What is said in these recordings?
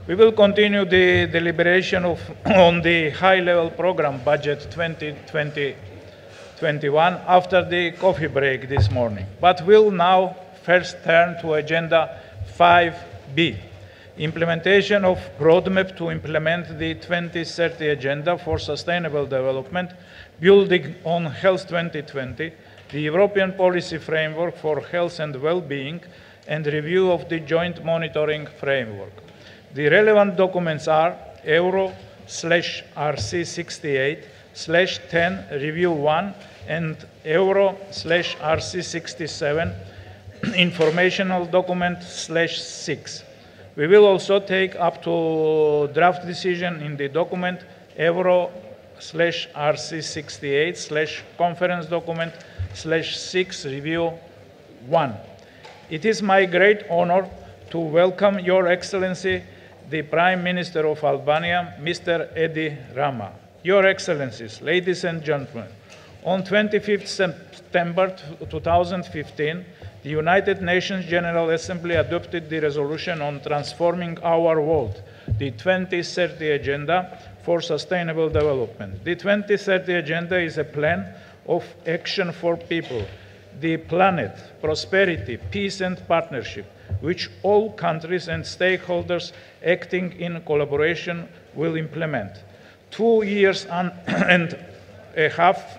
We will continue the deliberation on the high-level program budget 2020-21 after the coffee break this morning. But we'll now first turn to Agenda 5B, implementation of roadmap to implement the 2030 Agenda for Sustainable Development, building on Health 2020, the European Policy Framework for Health and Well-being, and review of the Joint Monitoring Framework. The relevant documents are Euro/RC68/10 Review 1 and Euro/RC67 Informational Document /6. We will also take up to draft decision in the document Euro/RC68/Conference Document /6 Review 1. It is my great honor to welcome Your Excellency, the Prime Minister of Albania, Mr. Edi Rama. Your Excellencies, ladies and gentlemen, on 25th September 2015, the United Nations General Assembly adopted the resolution on transforming our world, the 2030 Agenda for Sustainable Development. The 2030 Agenda is a plan of action for people, the planet, prosperity, peace and partnership, which all countries and stakeholders acting in collaboration will implement. 2 years and a half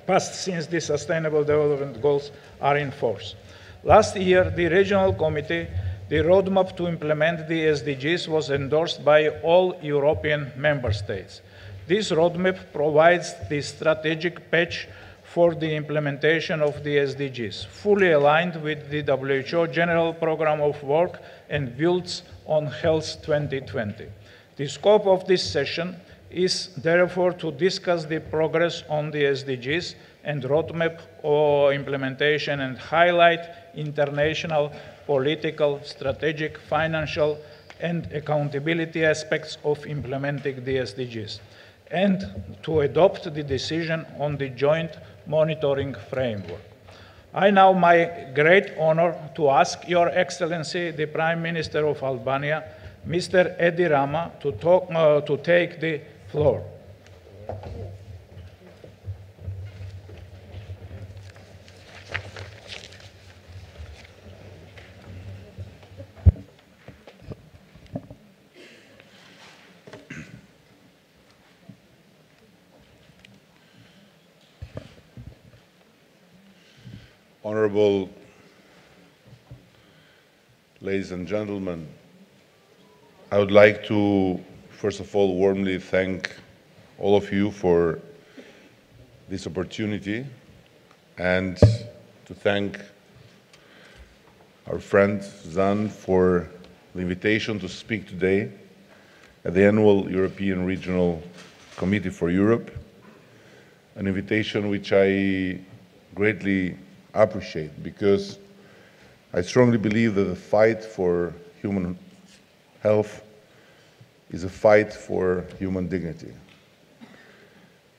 passed since the Sustainable Development Goals are in force. Last year, the Regional Committee, the roadmap to implement the SDGs was endorsed by all European member states. This roadmap provides the strategic patch for the implementation of the SDGs, fully aligned with the WHO General Programme of Work and builds on Health 2020. The scope of this session is therefore to discuss the progress on the SDGs and roadmap or implementation and highlight international, political, strategic, financial, and accountability aspects of implementing the SDGs, and to adopt the decision on the joint monitoring framework. I now my great honor to ask Your Excellency, the Prime Minister of Albania, Mr. Edi Rama, to take the floor. Honorable ladies and gentlemen, I would like to, first of all, warmly thank all of you for this opportunity and to thank our friend Zan for the invitation to speak today at the annual European Regional Committee for Europe, an invitation which I greatly appreciate because I strongly believe that the fight for human health is a fight for human dignity.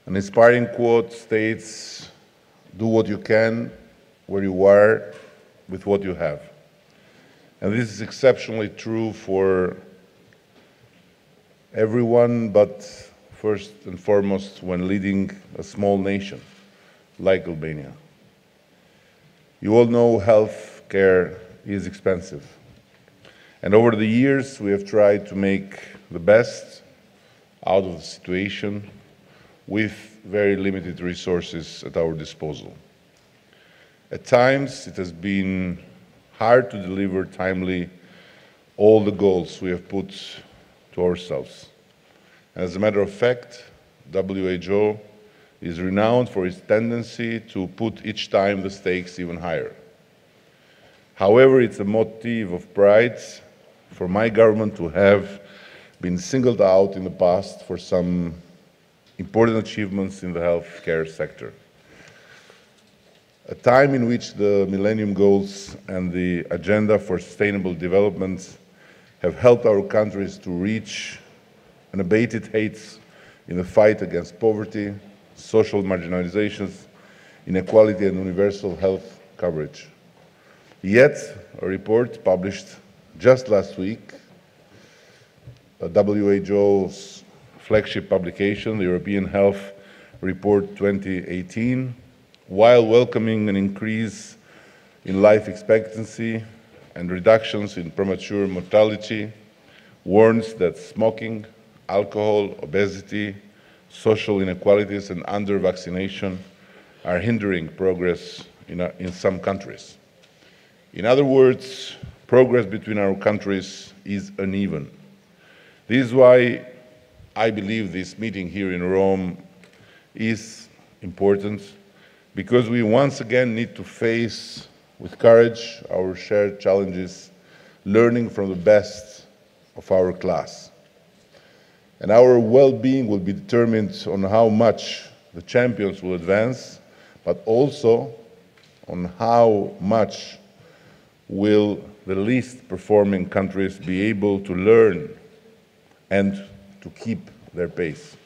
An inspiring quote states, "Do what you can, where you are, with what you have." And this is exceptionally true for everyone, but first and foremost when leading a small nation like Albania. You all know health care is expensive. And over the years, we have tried to make the best out of the situation with very limited resources at our disposal. At times, it has been hard to deliver timely all the goals we have put to ourselves. As a matter of fact, WHO is renowned for its tendency to put each time the stakes even higher. However, it's a motive of pride for my government to have been singled out in the past for some important achievements in the healthcare sector. A time in which the Millennium Goals and the Agenda for Sustainable Development have helped our countries to reach unabated heights in the fight against poverty, social marginalizations, inequality, and universal health coverage. Yet, a report published just last week WHO's flagship publication, the European Health Report 2018, while welcoming an increase in life expectancy and reductions in premature mortality, warns that smoking, alcohol, obesity, social inequalities, and under-vaccination are hindering progress in some countries. In other words, progress between our countries is uneven. This is why I believe this meeting here in Rome is important, because we once again need to face with courage our shared challenges, learning from the best of our class. And our well-being will be determined on how much the champions will advance, but also on how much will the least performing countries be able to learn and to keep their pace.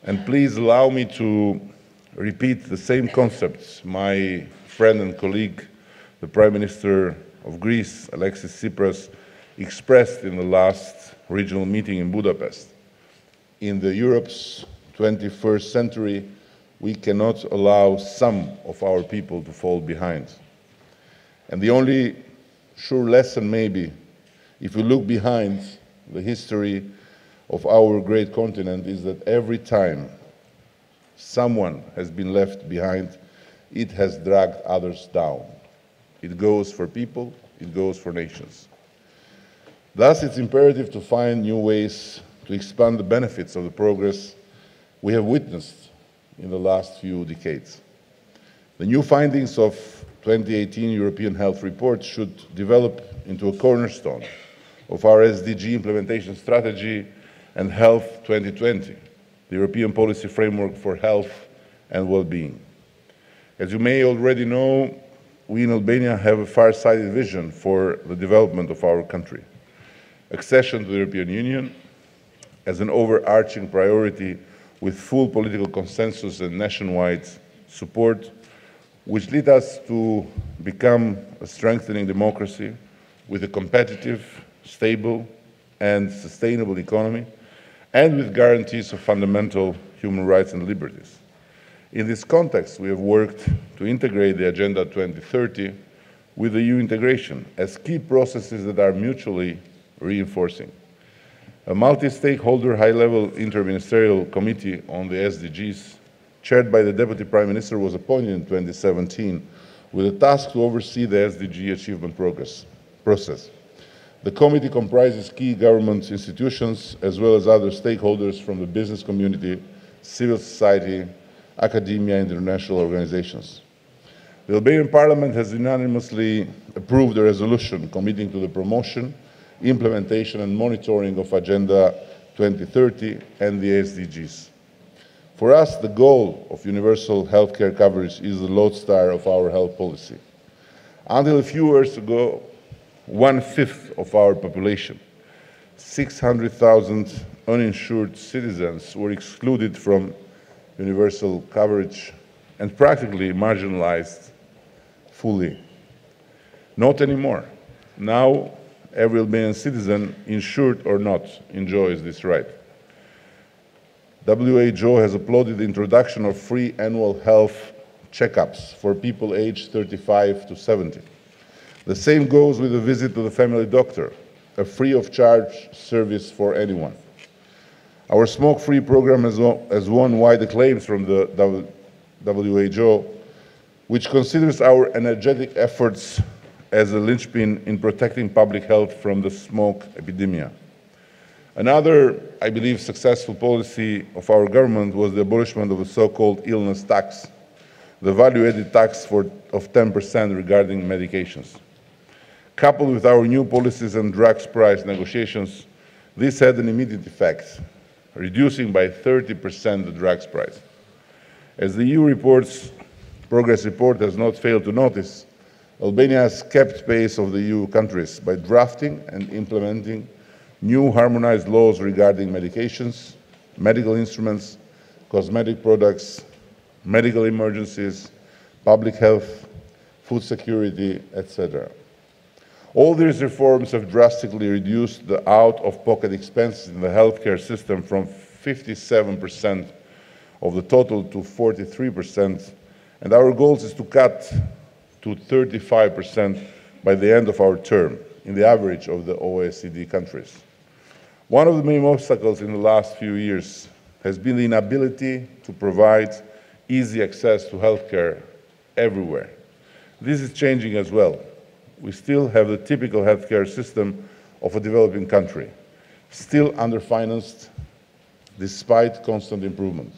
And please allow me to repeat the same concepts my friend and colleague, the Prime Minister of Greece, Alexis Tsipras, expressed in the last regional meeting in Budapest. In Europe's 21st century, we cannot allow some of our people to fall behind. And the only sure lesson maybe, if we look behind the history of our great continent, is that every time someone has been left behind, it has dragged others down. It goes for people, it goes for nations. Thus, it's imperative to find new ways to expand the benefits of the progress we have witnessed in the last few decades. The new findings of 2018 European Health Report should develop into a cornerstone of our SDG implementation strategy and Health 2020, the European policy framework for health and well-being. As you may already know, we in Albania have a far-sighted vision for the development of our country. Accession to the European Union as an overarching priority with full political consensus and nationwide support, which lead us to become a strengthening democracy with a competitive, stable, and sustainable economy, and with guarantees of fundamental human rights and liberties. In this context, we have worked to integrate the Agenda 2030 with the EU integration as key processes that are mutually reinforcing. A multi-stakeholder high-level interministerial committee on the SDGs, chaired by the Deputy Prime Minister, was appointed in 2017 with a task to oversee the SDG achievement process. The committee comprises key government institutions as well as other stakeholders from the business community, civil society, academia, and international organizations. The Albanian Parliament has unanimously approved a resolution committing to the promotion, implementation, and monitoring of Agenda 2030 and the SDGs. For us, the goal of universal healthcare coverage is the lodestar of our health policy. Until a few years ago, 1/5 of our population, 600,000 uninsured citizens, were excluded from universal coverage and practically marginalized fully. Not anymore. Now, every Albanian citizen, insured or not, enjoys this right. WHO has applauded the introduction of free annual health checkups for people aged 35 to 70. The same goes with a visit to the family doctor, a free-of-charge service for anyone. Our smoke-free program has won wide acclaim from the WHO, which considers our energetic efforts as a linchpin in protecting public health from the smoke epidemic. Another, I believe, successful policy of our government was the abolishment of the so-called illness tax, the value-added tax of 10% regarding medications. Coupled with our new policies and drugs price negotiations, this had an immediate effect, reducing by 30% the drugs price. As the EU progress report has not failed to notice, Albania has kept pace of the EU countries by drafting and implementing new harmonized laws regarding medications, medical instruments, cosmetic products, medical emergencies, public health, food security, etc. All these reforms have drastically reduced the out-of-pocket expenses in the healthcare system from 57% of the total to 43%, and our goal is to cut to 35% by the end of our term, in the average of the OECD countries. One of the main obstacles in the last few years has been the inability to provide easy access to healthcare everywhere. This is changing as well. We still have the typical healthcare system of a developing country, still underfinanced despite constant improvement.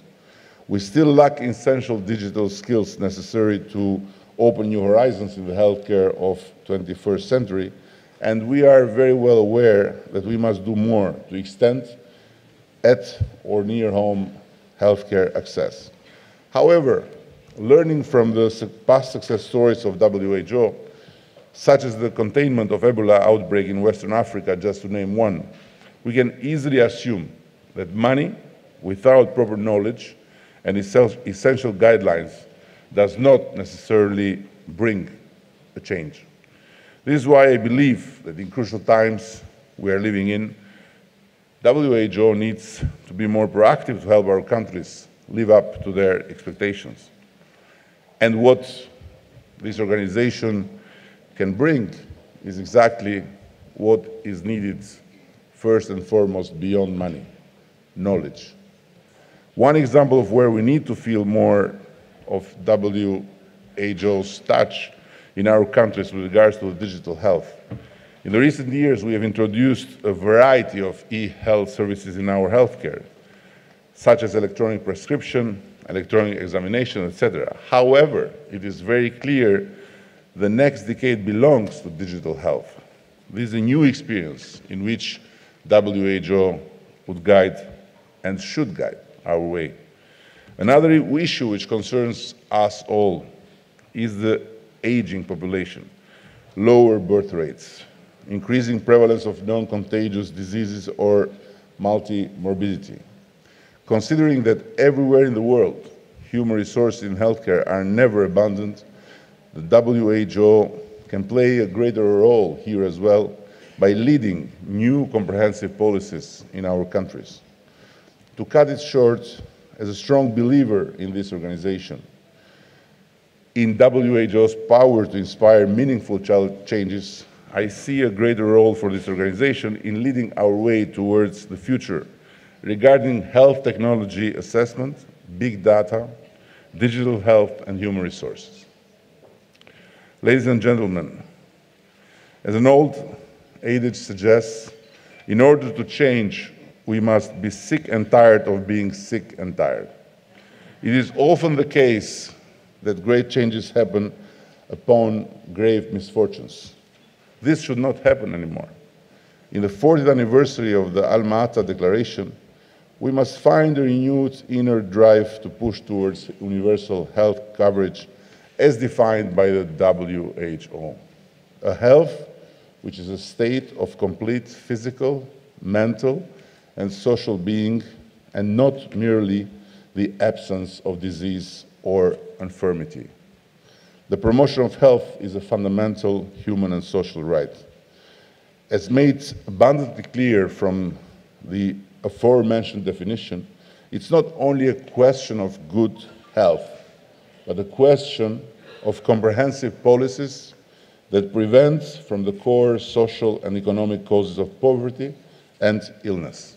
We still lack essential digital skills necessary to open new horizons in the healthcare of 21st century, and we are very well aware that we must do more to extend at or near home healthcare access. However, learning from the past success stories of WHO, such as the containment of Ebola outbreak in Western Africa, just to name one, we can easily assume that money without proper knowledge and essential guidelines does not necessarily bring a change. This is why I believe that in crucial times we are living in, WHO needs to be more proactive to help our countries live up to their expectations. And what this organization can bring is exactly what is needed first and foremost beyond money: knowledge. One example of where we need to feel more of WHO's touch in our countries with regards to digital health. In the recent years, we have introduced a variety of e-health services in our healthcare, such as electronic prescription, electronic examination, etc. However, it is very clear the next decade belongs to digital health. This is a new experience in which WHO would guide and should guide our way. Another issue which concerns us all is the aging population, lower birth rates, increasing prevalence of non-contagious diseases or multi-morbidity. Considering that everywhere in the world, human resources in healthcare are never abundant, the WHO can play a greater role here as well by leading new comprehensive policies in our countries. To cut it short, as a strong believer in this organization, in WHO's power to inspire meaningful changes, I see a greater role for this organization in leading our way towards the future regarding health technology assessment, big data, digital health, and human resources. Ladies and gentlemen, as an old adage suggests, in order to change, we must be sick and tired of being sick and tired. It is often the case that great changes happen upon grave misfortunes. This should not happen anymore. In the 40th anniversary of the Alma-Ata Declaration, we must find a renewed inner drive to push towards universal health coverage as defined by the WHO. A health which is a state of complete physical, mental, and social being, and not merely the absence of disease or infirmity. The promotion of health is a fundamental human and social right. As made abundantly clear from the aforementioned definition, it's not only a question of good health, but a question of comprehensive policies that prevent from the core social and economic causes of poverty and illness.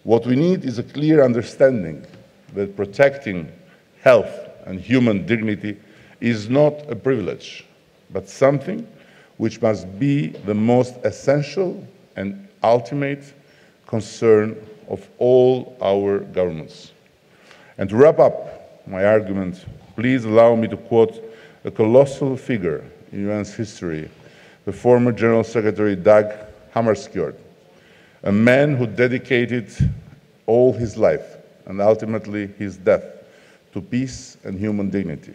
What we need is a clear understanding that protecting health and human dignity is not a privilege, but something which must be the most essential and ultimate concern of all our governments. And to wrap up my argument, please allow me to quote a colossal figure in UN's history, the former General Secretary Dag Hammarskjöld, a man who dedicated all his life and ultimately his death to peace and human dignity.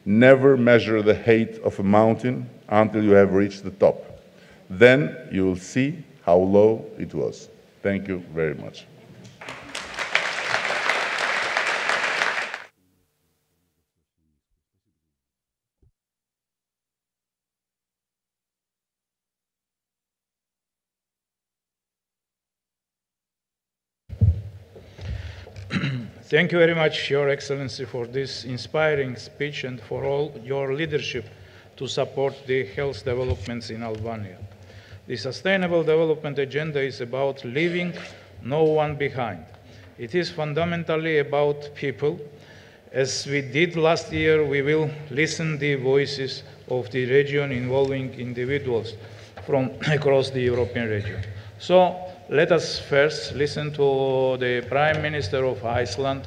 Never measure the height of a mountain until you have reached the top. Then you will see how low it was. Thank you very much. Thank you very much, Your Excellency, for this inspiring speech and for all your leadership to support the health developments in Albania. The Sustainable Development Agenda is about leaving no one behind. It is fundamentally about people. As we did last year, we will listen to the voices of the region involving individuals from across the European region. So let us first listen to the Prime Minister of Iceland,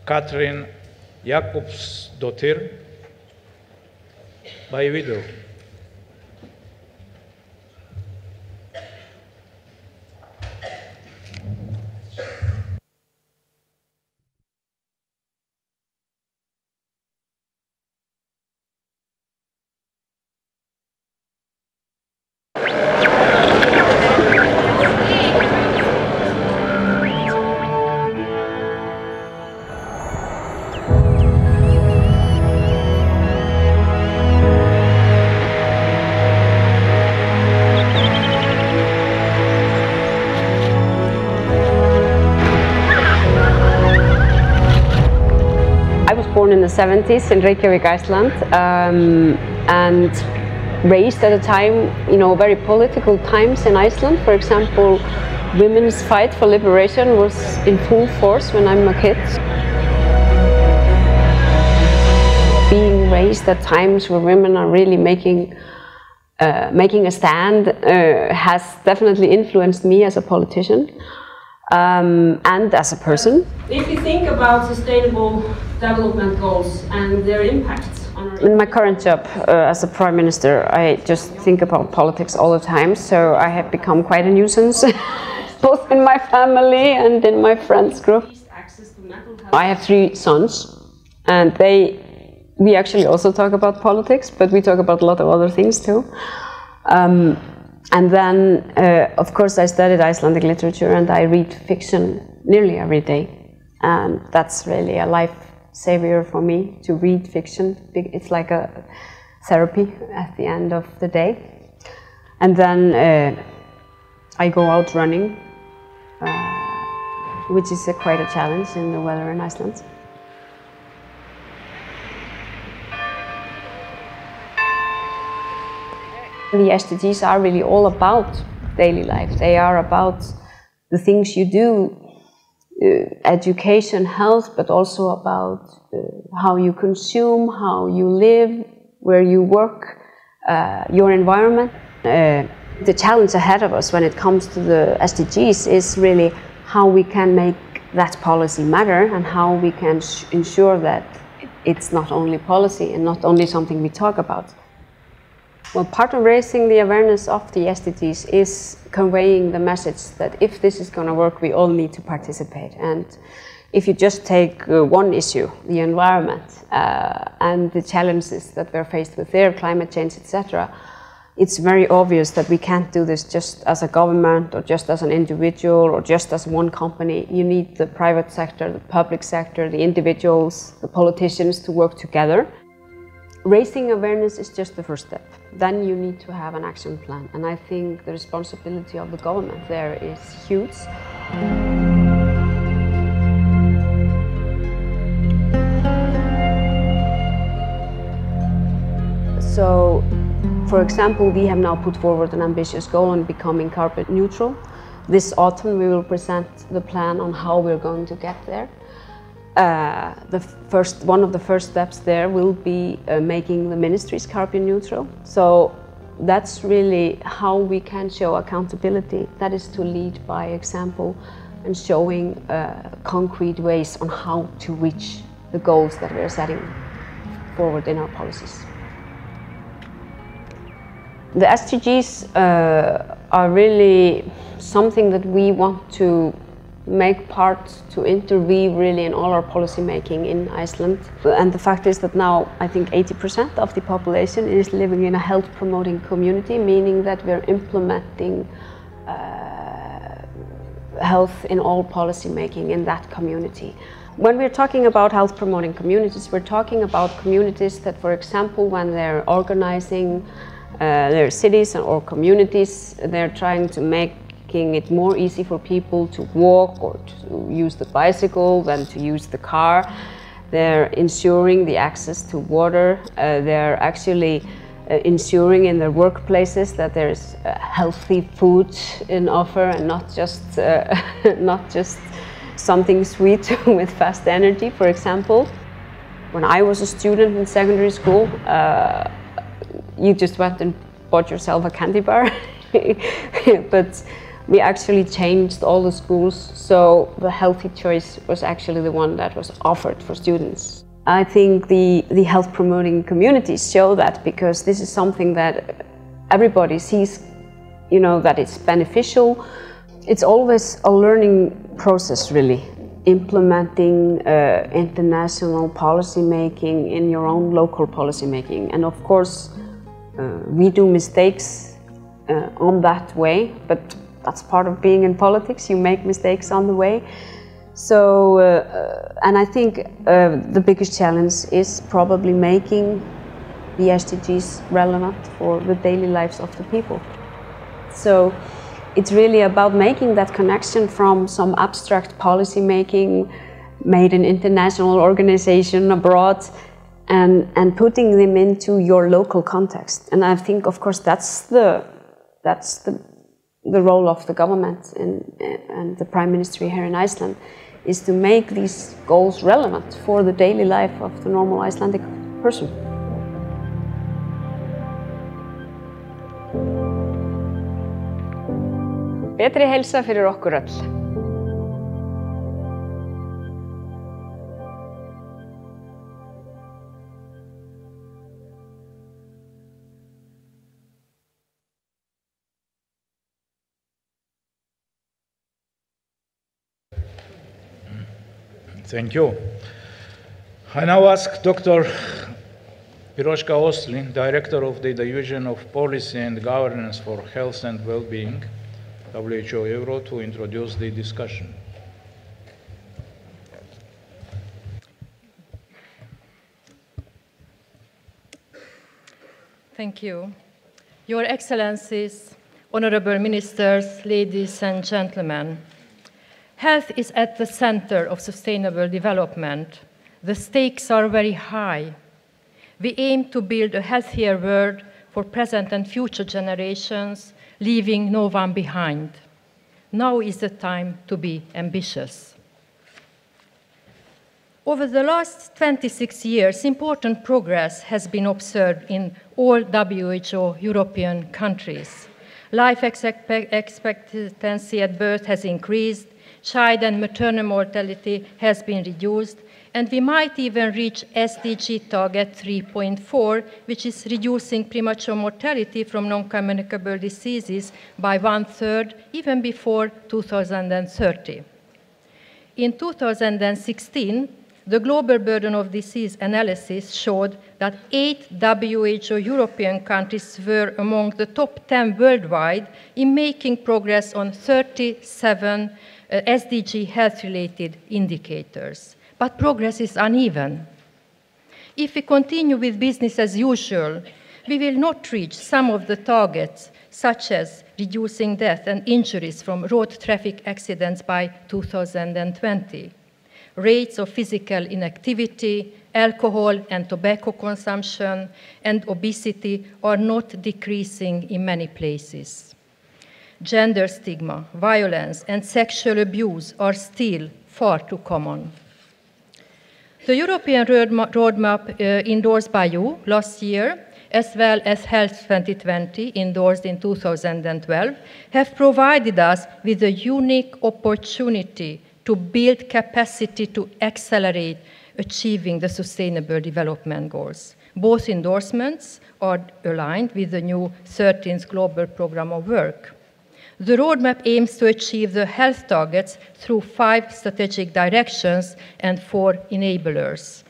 Katrín Jakobsdóttir, by video. Born in the 70s in Reykjavik, Iceland, and raised at a time, very political times in Iceland. For example, women's fight for liberation was in full force when I'm a kid. Being raised at times where women are really making a stand has definitely influenced me as a politician and as a person. If you think about sustainable development goals and their impacts on our... In my current job as a Prime Minister, I just think about politics all the time, so I have become quite a nuisance, both in my family and in my friends group. I have 3 sons, and we actually also talk about politics, but we talk about a lot of other things too. And then, of course, I studied Icelandic literature and I read fiction nearly every day. And that's really a lifesaver for me, to read fiction. It's like a therapy at the end of the day. And then I go out running, which is quite a challenge in the weather in Iceland. The SDGs are really all about daily life. They are about the things you do, education, health, but also about how you consume, how you live, where you work, your environment. The challenge ahead of us when it comes to the SDGs is really how we can make that policy matter and how we can ensure that it's not only policy and not only something we talk about. Well, part of raising the awareness of the SDGs is conveying the message that if this is going to work, we all need to participate. And if you just take one issue, the environment, and the challenges that we're faced with there, climate change, etc., it's very obvious that we can't do this just as a government or just as an individual or just as one company. You need the private sector, the public sector, the individuals, the politicians to work together. Raising awareness is just the first step. Then you need to have an action plan. And I think the responsibility of the government there is huge. So, for example, we have now put forward an ambitious goal on becoming carbon neutral. This autumn we will present the plan on how we're going to get there. One of the first steps there will be making the ministries carbon neutral. So that's really how we can show accountability. That is to lead by example and showing concrete ways on how to reach the goals that we're setting forward in our policies. The SDGs are really something that we want to make part to interweave really in all our policy making in Iceland. And the fact is that now I think 80% of the population is living in a health promoting community, meaning that we're implementing health in all policy making in that community. When we're talking about health promoting communities, we're talking about communities that, for example, when they're organizing their cities or communities, they're trying to make making it more easy for people to walk or to use the bicycle than to use the car. They're ensuring the access to water. They're actually ensuring in their workplaces that there's healthy food in offer and not just something sweet with fast energy, for example. When I was a student in secondary school, you just went and bought yourself a candy bar. But we actually changed all the schools, so the healthy choice was actually the one that was offered for students. I think the health promoting communities show that, because this is something that everybody sees, you know, that it's beneficial. It's always a learning process, really. Implementing international policy making in your own local policy making. And of course, we do mistakes on that way, but that's part of being in politics. You make mistakes on the way. So, and I think the biggest challenge is probably making the SDGs relevant for the daily lives of the people. So it's really about making that connection from some abstract policy making made in international organization abroad and putting them into your local context. And I think, of course, that's the role of the government and the Prime Ministry here in Iceland, is to make these goals relevant for the daily life of the normal Icelandic person. Betri heilsa fyrir okkur öll. Thank you. I now ask Dr. Piroshka Oslin, Director of the Division of Policy and Governance for Health and Well-being, WHO Euro, to introduce the discussion. Thank you. Your Excellencies, Honorable Ministers, ladies and gentlemen, health is at the center of sustainable development. The stakes are very high. We aim to build a healthier world for present and future generations, leaving no one behind. Now is the time to be ambitious. Over the last 26 years, important progress has been observed in all WHO European countries. Life expectancy at birth has increased, child and maternal mortality has been reduced, and we might even reach SDG target 3.4, which is reducing premature mortality from non-communicable diseases by 1/3, even before 2030. In 2016, the global burden of disease analysis showed that 8 WHO European countries were among the top 10 worldwide in making progress on 37 SDG health-related indicators. But progress is uneven. If we continue with business as usual, we will not reach some of the targets, such as reducing death and injuries from road traffic accidents by 2020. Rates of physical inactivity, alcohol and tobacco consumption, and obesity are not decreasing in many places. Gender stigma, violence, and sexual abuse are still far too common. The European roadmap endorsed by you last year, as well as Health 2020, endorsed in 2012, have provided us with a unique opportunity to build capacity to accelerate achieving the Sustainable Development Goals. Both endorsements are aligned with the new 13th Global Programme of Work. The roadmap aims to achieve the health targets through 5 strategic directions and 4 enablers.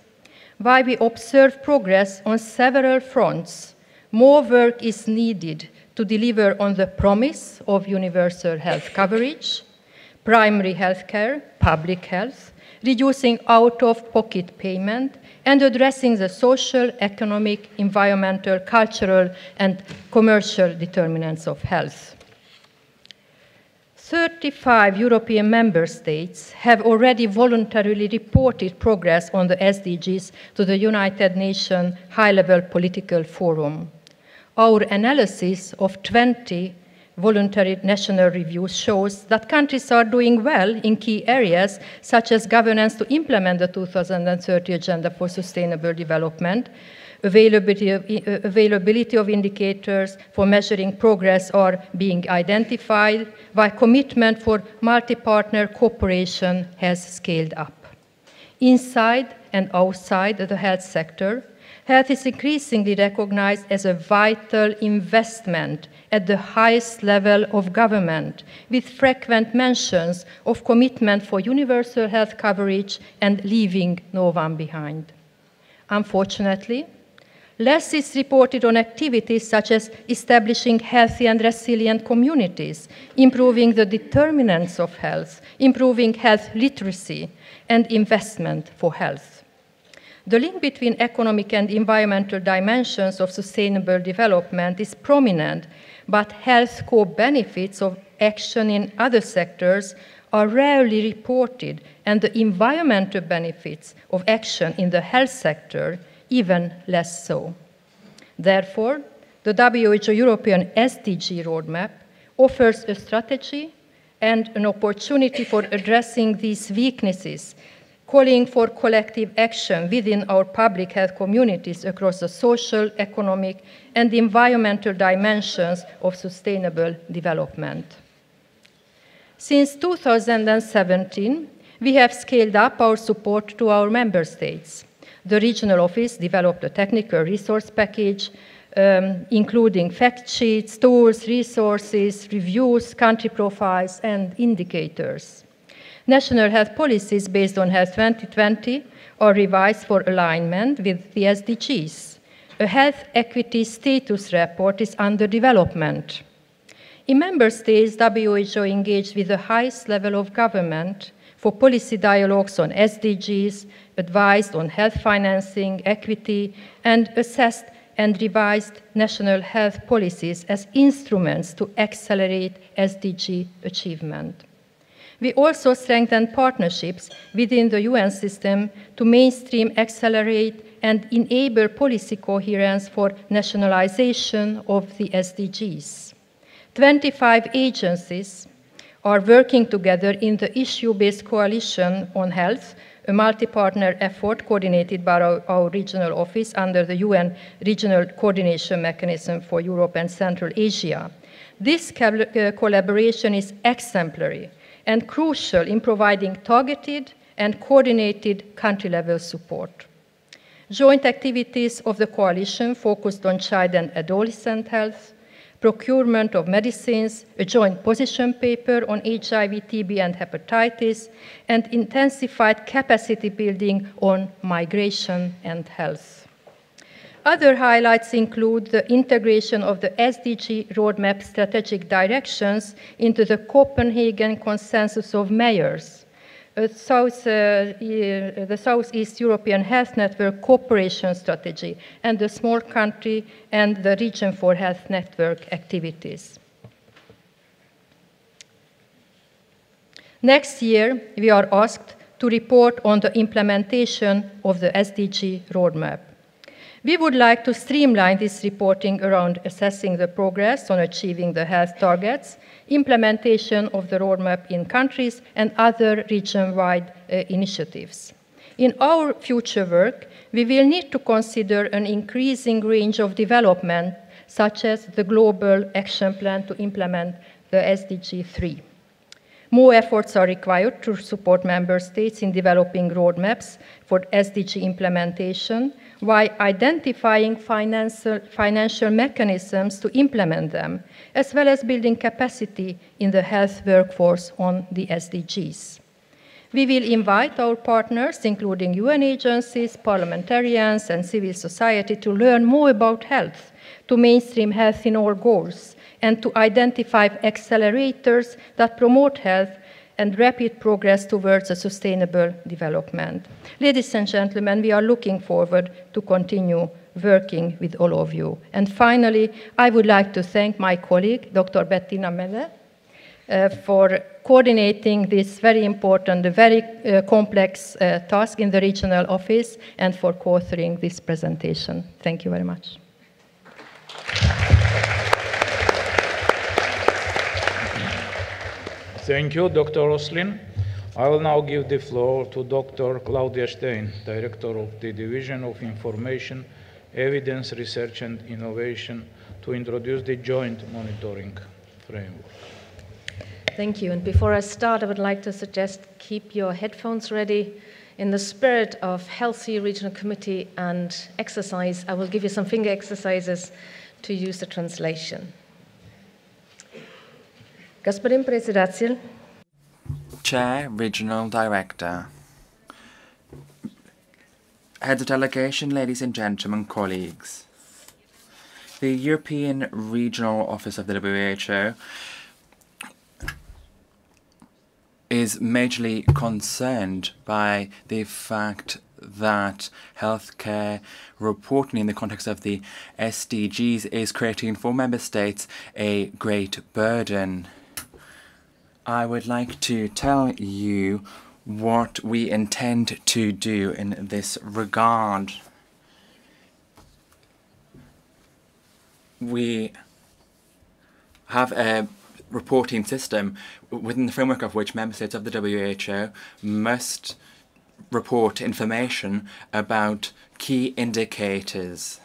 While we observe progress on several fronts, more work is needed to deliver on the promise of universal health coverage, primary health care, public health, reducing out-of-pocket payment, and addressing the social, economic, environmental, cultural, and commercial determinants of health. 35 European member states have already voluntarily reported progress on the SDGs to the United Nations High-Level Political Forum. Our analysis of 20 voluntary national reviews shows that countries are doing well in key areas such as governance to implement the 2030 Agenda for Sustainable Development, availability of indicators for measuring progress are being identified, while commitment for multi-partner cooperation has scaled up. Inside and outside the health sector, health is increasingly recognized as a vital investment at the highest level of government, with frequent mentions of commitment for universal health coverage and leaving no one behind. Unfortunately, less is reported on activities such as establishing healthy and resilient communities, improving the determinants of health, improving health literacy, and investment for health. The link between economic and environmental dimensions of sustainable development is prominent, but health co-benefits of action in other sectors are rarely reported, and the environmental benefits of action in the health sector even less so. Therefore, the WHO European SDG roadmap offers a strategy and an opportunity for addressing these weaknesses, calling for collective action within our public health communities across the social, economic, and environmental dimensions of sustainable development. Since 2017, we have scaled up our support to our member states. The regional office developed a technical resource package, including fact sheets, tools, resources, reviews, country profiles, and indicators. National health policies based on Health 2020 are revised for alignment with the SDGs. A health equity status report is under development. In member states, WHO engaged with the highest level of government for policy dialogues on SDGs, advised on health financing, equity, and assessed and revised national health policies as instruments to accelerate SDG achievement. We also strengthened partnerships within the UN system to mainstream, accelerate, and enable policy coherence for nationalization of the SDGs. 25 agencies are working together in the issue-based coalition on health, a multi-partner effort coordinated by our regional office under the UN Regional Coordination Mechanism for Europe and Central Asia. This collaboration is exemplary and crucial in providing targeted and coordinated country-level support. Joint activities of the coalition focused on child and adolescent health, procurement of medicines, a joint position paper on HIV, TB, and hepatitis, and intensified capacity building on migration and health. Other highlights include the integration of the SDG roadmap strategic directions into the Copenhagen Consensus of Mayors, the Southeast European Health Network cooperation strategy, and the small country and the Region for Health Network activities. Next year, we are asked to report on the implementation of the SDG roadmap. We would like to streamline this reporting around assessing the progress on achieving the health targets, implementation of the roadmap in countries, and other region-wide initiatives. In our future work, we will need to consider an increasing range of development, such as the Global Action Plan to implement the SDG 3. More efforts are required to support member states in developing roadmaps for SDG implementation, while identifying financial mechanisms to implement them, as well as building capacity in the health workforce on the SDGs. We will invite our partners, including UN agencies, parliamentarians, and civil society, to learn more about health, to mainstream health in all goals, and to identify accelerators that promote health and rapid progress towards a sustainable development. Ladies and gentlemen, we are looking forward to continue working with all of you. And finally, I would like to thank my colleague, Dr. Bettina Melle, for coordinating this very important, very complex task in the regional office and for co-authoring this presentation. Thank you very much. Thank you, Dr. Oslin. I will now give the floor to Dr. Claudia Stein, Director of the Division of Information, Evidence Research and Innovation, to introduce the joint monitoring framework. Thank you. And before I start, I would like to suggest keep your headphones ready. In the spirit of healthy regional committee and exercise, I will give you some finger exercises to use the translation. Господин председатель, Chair, Regional Director, Heads of Delegation, ladies and gentlemen, colleagues. The European Regional Office of the WHO is majorly concerned by the fact that healthcare reporting in the context of the SDGs is creating for member states a great burden. I would like to tell you what we intend to do in this regard. We have a reporting system within the framework of which member states of the WHO must report information about key indicators.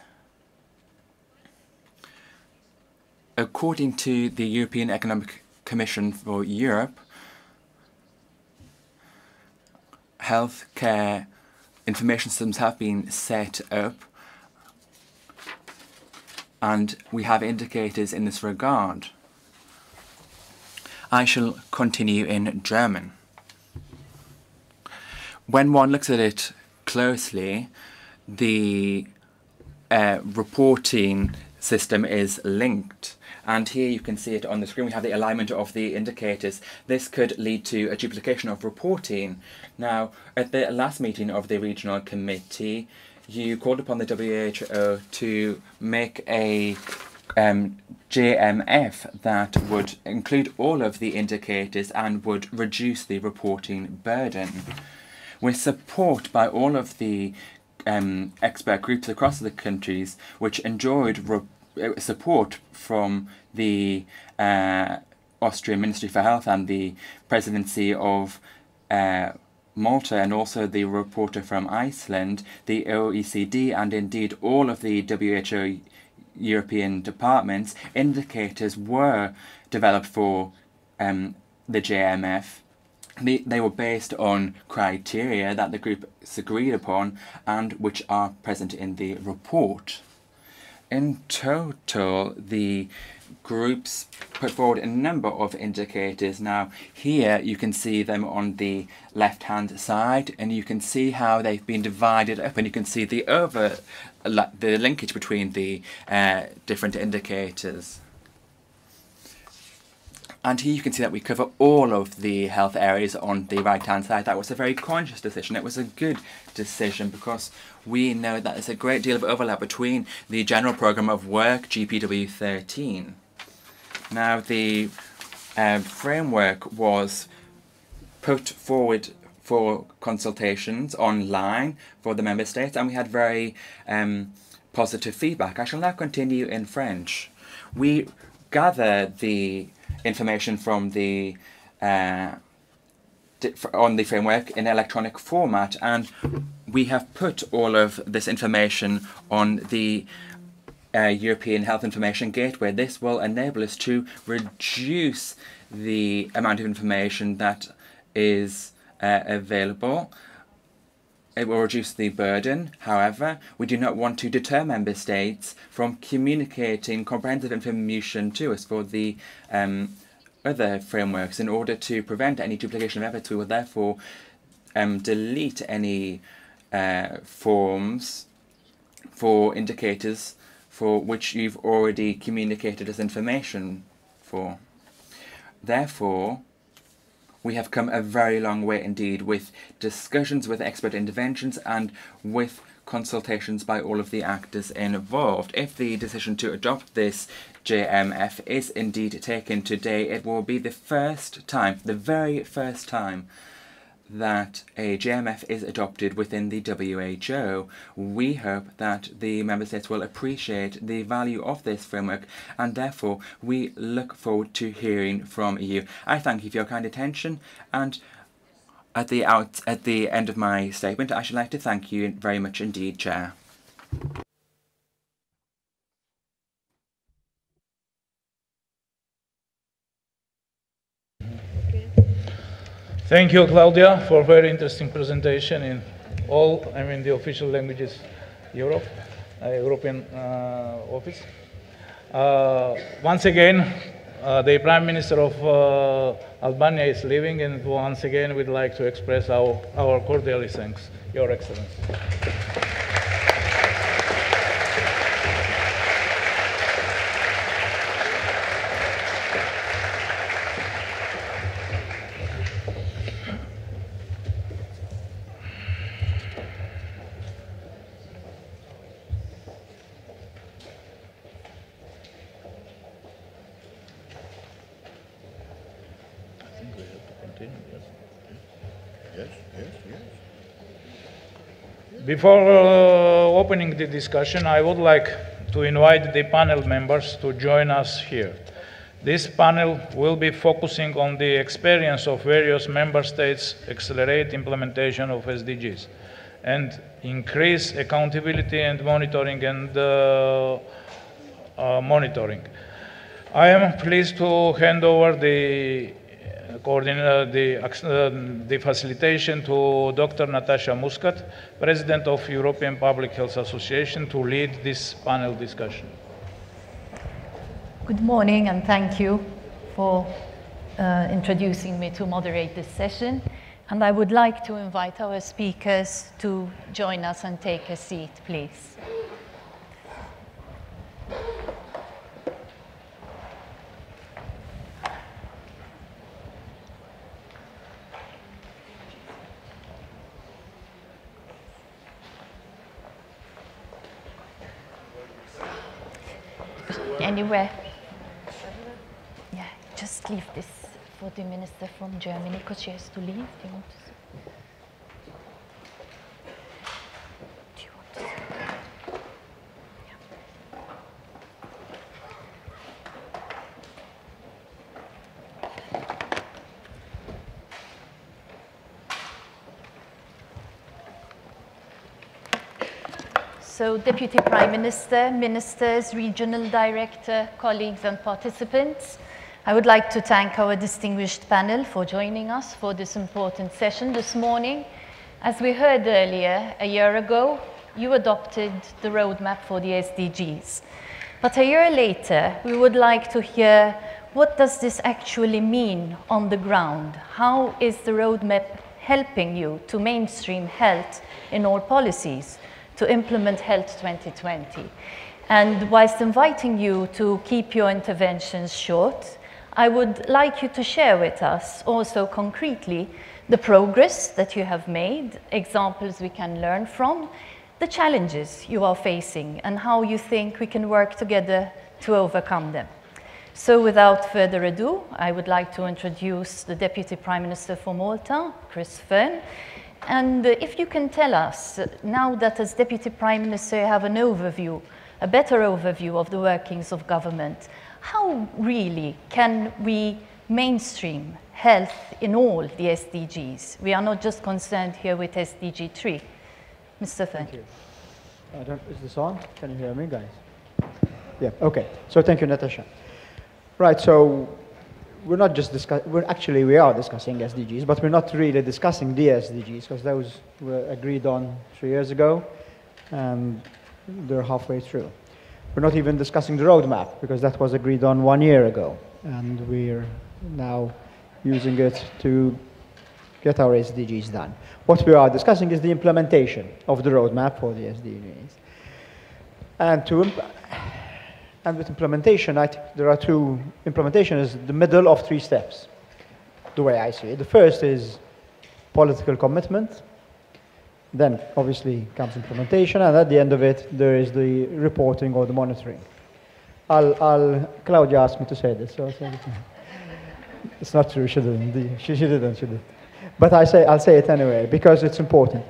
According to the European Economic Commission for Europe, healthcare information systems have been set up, and we have indicators in this regard. I shall continue in German. When one looks at it closely, the reporting system is linked. And here you can see it on the screen. We have the alignment of the indicators. This could lead to a duplication of reporting. Now, at the last meeting of the Regional Committee, you called upon the WHO to make a JMF that would include all of the indicators and would reduce the reporting burden. With support by all of the expert groups across the countries, which enjoyed support from the Austrian Ministry for Health and the presidency of Malta, and also the reporter from Iceland, the OECD, and indeed all of the WHO European departments, indicators were developed for the JMF. They were based on criteria that the groups agreed upon and which are present in the report. In total, the groups put forward a number of indicators. Now, here you can see them on the left-hand side, and you can see how they've been divided up, and you can see the linkage between the different indicators. And here you can see that we cover all of the health areas on the right-hand side. That was a very conscious decision. It was a good decision because we know that there's a great deal of overlap between the General Programme of Work, GPW 13. Now, the framework was put forward for consultations online for the member states, and we had very positive feedback. I shall now continue in French. We gather the information from the on the framework in electronic format, and we have put all of this information on the European Health Information Gateway. This will enable us to reduce the amount of information that is available. It will reduce the burden. However, we do not want to deter member states from communicating comprehensive information to us for the other frameworks. In order to prevent any duplication of efforts, we will therefore delete any forms for indicators for which you've already communicated us information for. Therefore, we have come a very long way indeed with discussions, with expert interventions, and with consultations by all of the actors involved. If the decision to adopt this JMF is indeed taken today, it will be the first time, the very first time, that a JMF is adopted within the WHO. We hope that the Member States will appreciate the value of this framework, and therefore we look forward to hearing from you. I thank you for your kind attention, and at the end of my statement, I should like to thank you very much indeed, Chair. Thank you, Claudia, for a very interesting presentation in all, the official languages, European office. Once again, the Prime Minister of Albania is leaving, and once again we'd like to express our cordial thanks, Your Excellency. Before opening the discussion, I would like to invite the panel members to join us here. This panel will be focusing on the experience of various member states accelerate implementation of SDGs and increase accountability and monitoring I am pleased to hand over the facilitation to Dr. Natasha Muscat, President of European Public Health Association, to lead this panel discussion. Good morning, and thank you for introducing me to moderate this session. And I would like to invite our speakers to join us and take a seat, please. Anywhere. Yeah, just leave this for the minister from Germany because she has to leave. Do you want to? Do you want to? Yeah. So, Deputy Prime Minister, Ministers, Regional Director, colleagues and participants, I would like to thank our distinguished panel for joining us for this important session this morning. As we heard earlier, a year ago, you adopted the roadmap for the SDGs. But a year later, we would like to hear, what does this actually mean on the ground? How is the roadmap helping you to mainstream health in all policies, to implement Health 2020? And whilst inviting you to keep your interventions short, I would like you to share with us also concretely the progress that you have made, examples we can learn from, the challenges you are facing, and how you think we can work together to overcome them. So without further ado, I would like to introduce the Deputy Prime Minister for Malta, Chris Fearn. And if you can tell us, now that as Deputy Prime Minister you have an overview, a better overview of the workings of government, how really can we mainstream health in all the SDGs? We are not just concerned here with SDG 3. Mr. Fearn. Thank you. Is this on? Can you hear me, guys? Yeah, okay. So thank you, Natasha. Right, so we're not just discussing, we are discussing SDGs, but we're not really discussing the SDGs because those were agreed on 3 years ago and they're halfway through. We're not even discussing the roadmap because that was agreed on 1 year ago and we're now using it to get our SDGs done. What we are discussing is the implementation of the roadmap for the SDGs. And with implementation, there are two. Implementation is the middle of 3 steps, the way I see it. The first is political commitment. Then obviously comes implementation, and at the end of it, there is the reporting or the monitoring. Claudia asked me to say this, so I'll say it. It's not true, she didn't. She didn't. But I'll say it anyway, because it's important.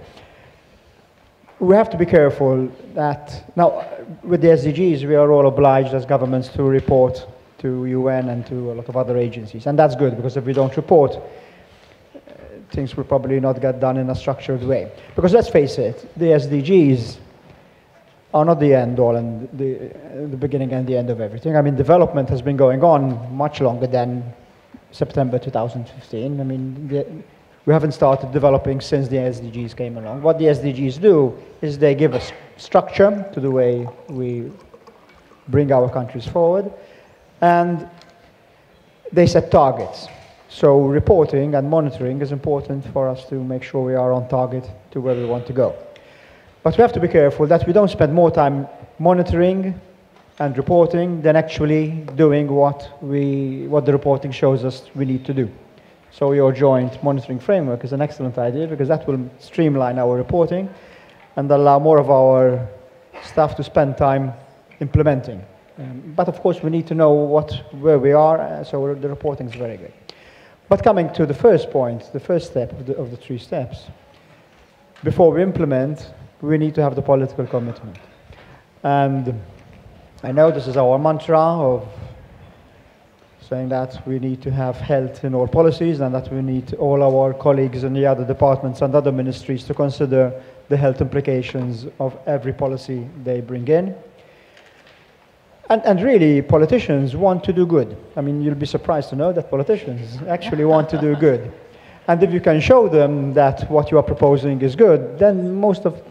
We have to be careful that, now, with the SDGs, we are all obliged as governments to report to UN and to a lot of other agencies. And that's good, because if we don't report, things will probably not get done in a structured way. Because let's face it, the SDGs are not the end all and the beginning and the end of everything. I mean, development has been going on much longer than September 2015. I mean, we haven't started developing since the SDGs came along. What the SDGs do is they give us structure to the way we bring our countries forward, and they set targets. So reporting and monitoring is important for us to make sure we are on target to where we want to go. But we have to be careful that we don't spend more time monitoring and reporting than actually doing what the reporting shows us we need to do. So your joint monitoring framework is an excellent idea, because that will streamline our reporting and allow more of our staff to spend time implementing. But of course we need to know where we are, so the reporting is very good. But coming to the first point, the first step of the 3 steps, before we implement, we need to have the political commitment. And I know this is our mantra of saying that we need to have health in all policies, and that we need all our colleagues in the other departments and other ministries to consider the health implications of every policy they bring in. And really, politicians want to do good. I mean, you'll be surprised to know that politicians actually want to do good. And if you can show them that what you are proposing is good, then most of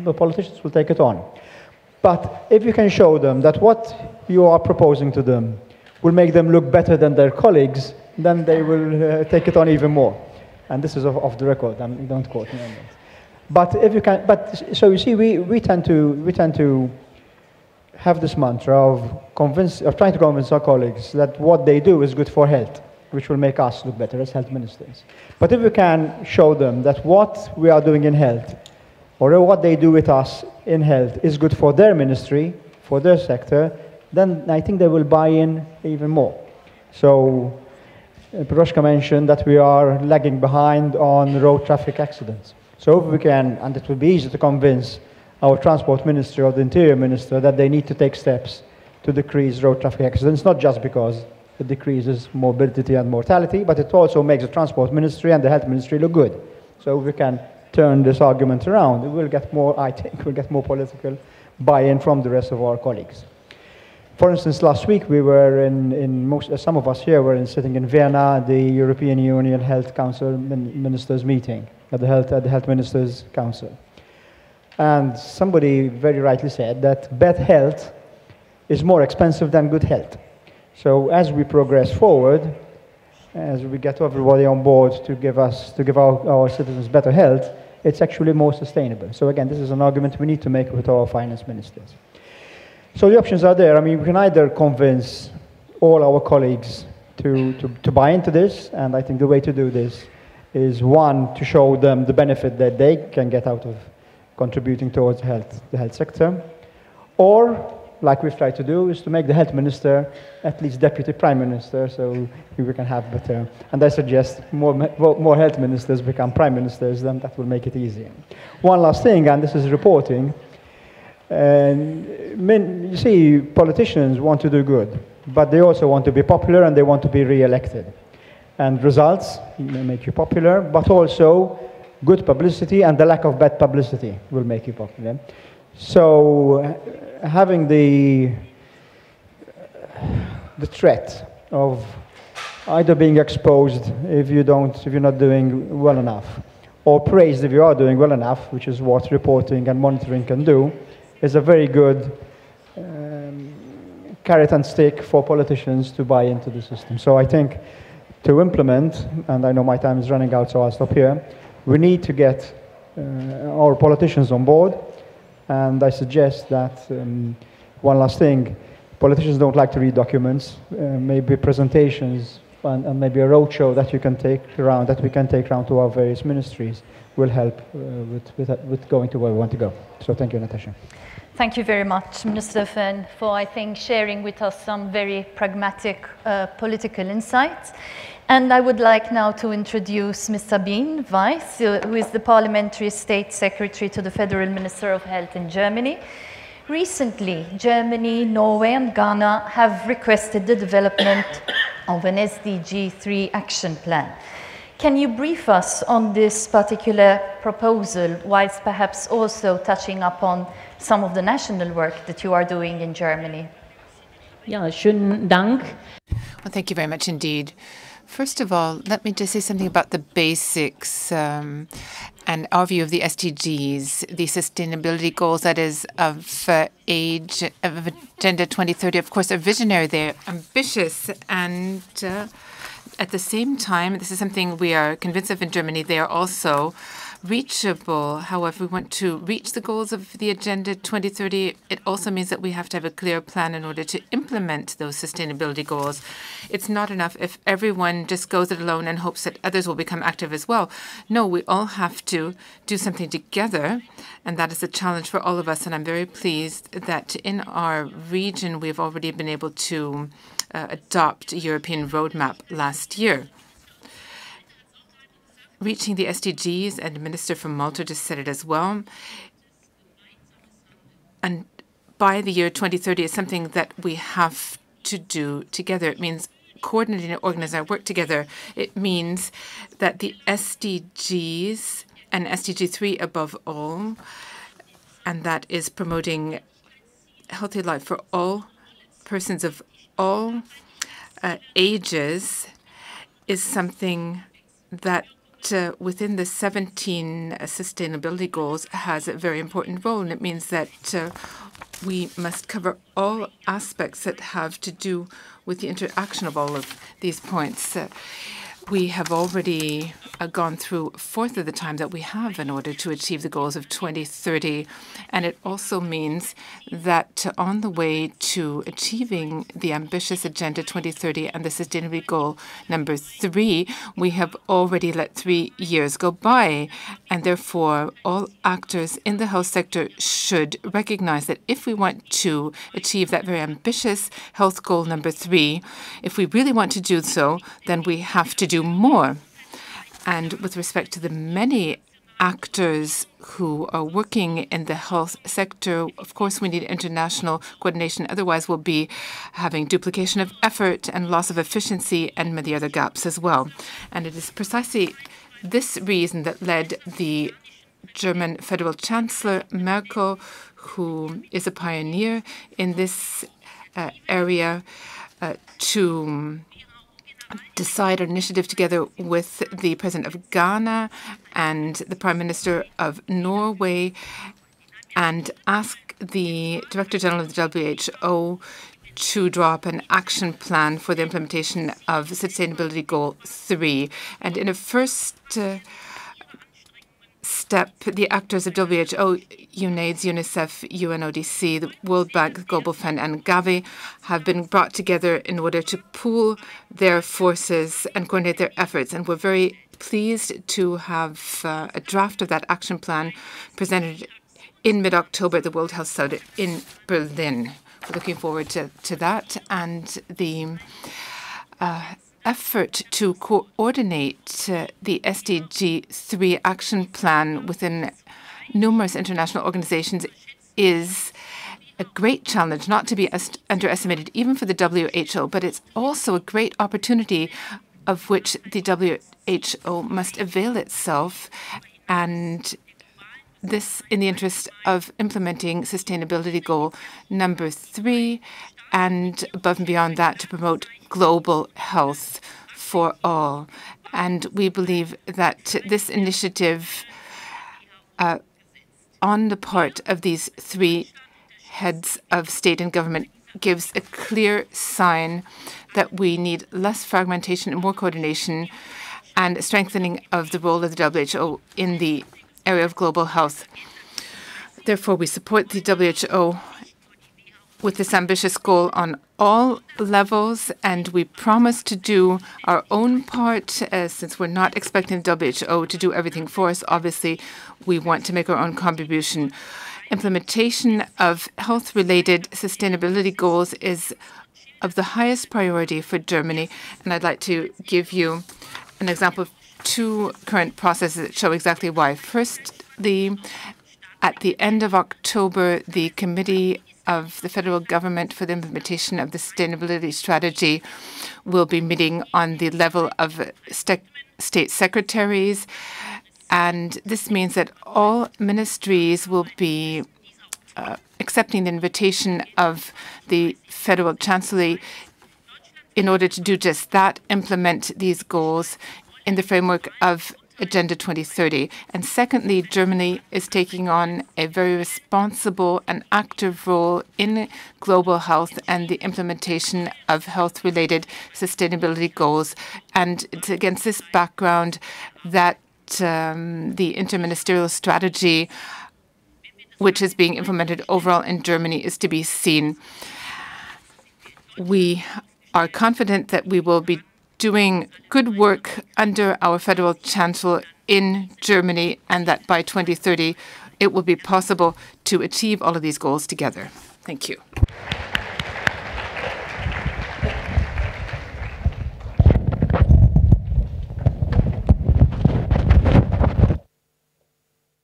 the politicians will take it on. But if you can show them that what you are proposing to them will make them look better than their colleagues, then they will take it on even more. And this is off the record. Don't quote me on that. But if you can, so you see, we tend to have this mantra of trying to convince our colleagues that what they do is good for health, which will make us look better as health ministers. But if we can show them that what we are doing in health, or what they do with us in health, is good for their ministry, for their sector, then I think they will buy in even more. So Piroshka mentioned that we are lagging behind on road traffic accidents. So if we can, and it will be easy to convince our transport ministry or the interior minister that they need to take steps to decrease road traffic accidents, not just because it decreases morbidity and mortality, but it also makes the transport ministry and the health ministry look good. So if we can turn this argument around, we will get more, I think, we'll get more political buy-in from the rest of our colleagues. For instance, last week we were some of us here were sitting in Vienna at the European Union Health Council Ministers meeting, at the Health Ministers Council. And somebody very rightly said that bad health is more expensive than good health. So as we progress forward, as we get everybody on board to give our citizens better health, it's actually more sustainable. So again, this is an argument we need to make with our finance ministers. So the options are there. I mean, we can either convince all our colleagues to buy into this, and I think the way to do this is, one, to show them the benefit that they can get out of contributing towards the health sector, or, like we've tried to do, is to make the health minister at least deputy prime minister, so we can have better. And I suggest more health ministers become prime ministers, then that will make it easier. One last thing, and this is reporting. You see, politicians want to do good, but they also want to be popular and they want to be re-elected. And results may make you popular, but also good publicity and the lack of bad publicity will make you popular. So having the threat of either being exposed if you're not doing well enough, or praised if you are doing well enough, which is what reporting and monitoring can do, is a very good carrot and stick for politicians to buy into the system. So I think to implement, and I know my time is running out, so I'll stop here, we need to get our politicians on board, and I suggest that, one last thing, politicians don't like to read documents, maybe presentations and maybe a roadshow that you can take around, that we can take around to our various ministries, will help with going to where we want to go. So thank you, Natasha. Thank you very much, Minister Fenn, for, I think, sharing with us some very pragmatic political insights. And I would like now to introduce Ms. Sabine Weiss, who is the Parliamentary State Secretary to the Federal Minister of Health in Germany. Recently, Germany, Norway and Ghana have requested the development of an SDG 3 action plan. Can you brief us on this particular proposal, whilst perhaps also touching upon some of the national work that you are doing in Germany? Ja, schönen Dank. Well, thank you very much indeed. First of all, let me just say something about the basics and our view of the SDGs, the sustainability goals, that is, of age of Agenda 2030. Of course, are visionary, they're ambitious, and at the same time, this is something we are convinced of in Germany, they are also reachable. However, we want to reach the goals of the Agenda 2030. It also means that we have to have a clear plan in order to implement those sustainability goals. It's not enough if everyone just goes it alone and hopes that others will become active as well. No, we all have to do something together, and that is a challenge for all of us. And I'm very pleased that in our region, we've already been able to adopt a European roadmap last year. Reaching the SDGs, and the Minister from Malta just said it as well, and by the year 2030 is something that we have to do together. It means coordinating and organizing our work together. It means that the SDGs and SDG 3 above all, and that is promoting healthy life for all persons of all ages, is something that within the 17 sustainability goals has a very important role, and it means that we must cover all aspects that have to do with the interaction of all of these points. We have already gone through a fourth of the time that we have in order to achieve the goals of 2030. And it also means that on the way to achieving the ambitious Agenda 2030 and the sustainability goal number 3, we have already let 3 years go by. And therefore, all actors in the health sector should recognize that if we want to achieve that very ambitious health goal number 3, if we really want to do so, then we have to do more. And with respect to the many actors who are working in the health sector, of course, we need international coordination. Otherwise, we'll be having duplication of effort and loss of efficiency and many other gaps as well. And it is precisely this reason that led the German Federal Chancellor Merkel, who is a pioneer in this area, to decide an initiative together with the President of Ghana and the Prime Minister of Norway, and ask the Director General of the WHO to draw up an action plan for the implementation of Sustainability Goal 3. And in a first step, the actors of WHO, UNAIDS, UNICEF, UNODC, the World Bank, Global Fund, and Gavi have been brought together in order to pool their forces and coordinate their efforts. And we're very pleased to have a draft of that action plan presented in mid-October at the World Health Summit in Berlin. We're looking forward to that. And the effort to coordinate the SDG 3 action plan within numerous international organizations is a great challenge, not to be underestimated, even for the WHO, but it's also a great opportunity of which the WHO must avail itself, and this in the interest of implementing sustainability goal number 3, and above and beyond that, to promote global health for all. And we believe that this initiative on the part of these 3 heads of state and government gives a clear sign that we need less fragmentation and more coordination and strengthening of the role of the WHO in the area of global health. Therefore, we support the WHO with this ambitious goal on all levels, and we promise to do our own part since we're not expecting WHO to do everything for us. Obviously, we want to make our own contribution. Implementation of health-related sustainability goals is of the highest priority for Germany, and I'd like to give you an example of two current processes that show exactly why. First, at the end of October, the Committee of the Federal Government for the Implementation of the Sustainability Strategy will be meeting on the level of state secretaries, and this means that all ministries will be accepting the invitation of the Federal Chancellery in order to do just that, implement these goals in the framework of Agenda 2030. And secondly, Germany is taking on a very responsible and active role in global health and the implementation of health-related sustainability goals. And it's against this background that the interministerial strategy, which is being implemented overall in Germany, is to be seen. We are confident that we will be doing good work under our Federal Chancellor in Germany, and that by 2030 it will be possible to achieve all of these goals together. Thank you.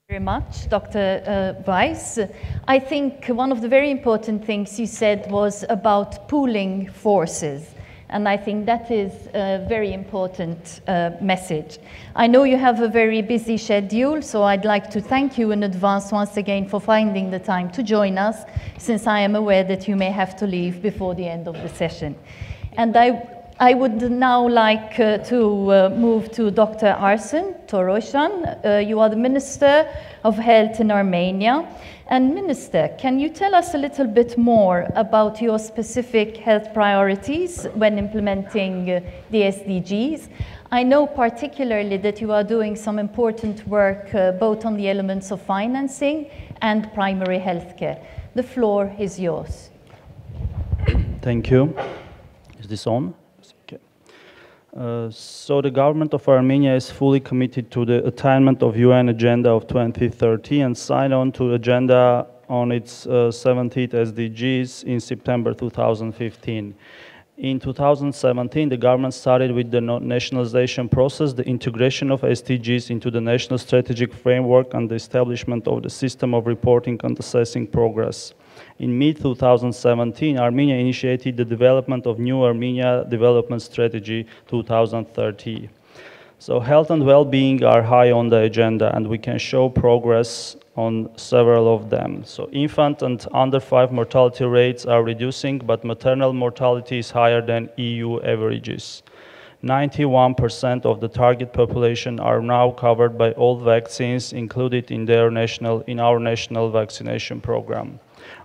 Very much, Dr. Weiss. I think one of the very important things you said was about pooling forces. And I think that is a very important message. I know you have a very busy schedule, so I'd like to thank you in advance once again for finding the time to join us, since I am aware that you may have to leave before the end of the session. And I would now like to move to Dr. Arsen Toroshan. You are the Minister of Health in Armenia. And Minister, can you tell us a little bit more about your specific health priorities when implementing the SDGs? I know particularly that you are doing some important work both on the elements of financing and primary health care. The floor is yours. Thank you. Is this on? So the government of Armenia is fully committed to the attainment of UN Agenda of 2030 and signed on to agenda on its 17th SDGs in September 2015. In 2017, the government started with the nationalization process, the integration of SDGs into the national strategic framework, and the establishment of the system of reporting and assessing progress. In mid-2017, Armenia initiated the development of new Armenia Development Strategy 2030. So health and well-being are high on the agenda, and we can show progress on several of them. So infant and under 5 mortality rates are reducing, but maternal mortality is higher than EU averages. 91% of the target population are now covered by all vaccines included in our national vaccination program.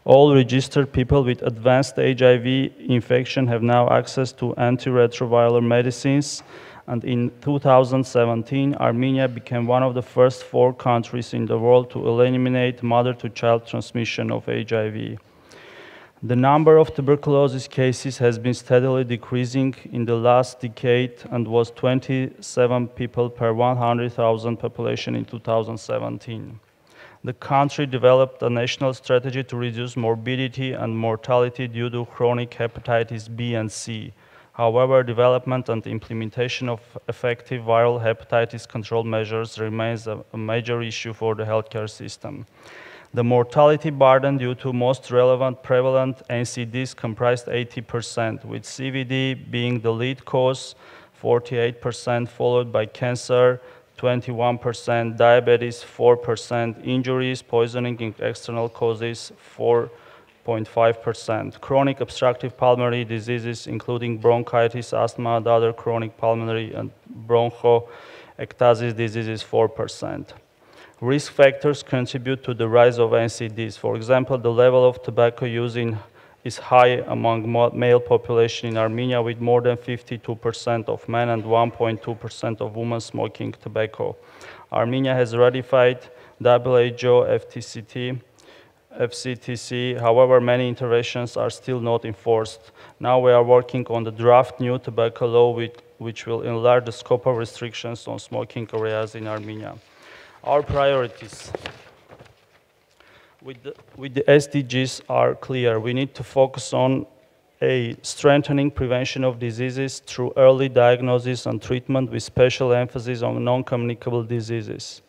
All registered people with advanced HIV infection have now access to antiretroviral medicines, and in 2017, Armenia became one of the first 4 countries in the world to eliminate mother-to-child transmission of HIV. The number of tuberculosis cases has been steadily decreasing in the last decade and was 27 people per 100,000 population in 2017. The country developed a national strategy to reduce morbidity and mortality due to chronic hepatitis B and C. However, development and implementation of effective viral hepatitis control measures remains a major issue for the healthcare system. The mortality burden due to most relevant prevalent NCDs comprised 80%, with CVD being the lead cause, 48%, followed by cancer, 21%, diabetes, 4%, injuries, poisoning, and external causes, 4.5%. Chronic obstructive pulmonary diseases, including bronchitis, asthma, and other chronic pulmonary and bronchoectasis diseases, 4%. Risk factors contribute to the rise of NCDs. For example, the level of tobacco use is high among male population in Armenia, with more than 52% of men and 1.2% of women smoking tobacco. Armenia has ratified WHO FTCT FCTC. However, many interventions are still not enforced. Now we are working on the draft new tobacco law, which will enlarge the scope of restrictions on smoking areas in Armenia. Our priorities with the SDGs are clear. We need to focus on strengthening prevention of diseases through early diagnosis and treatment with special emphasis on non-communicable diseases.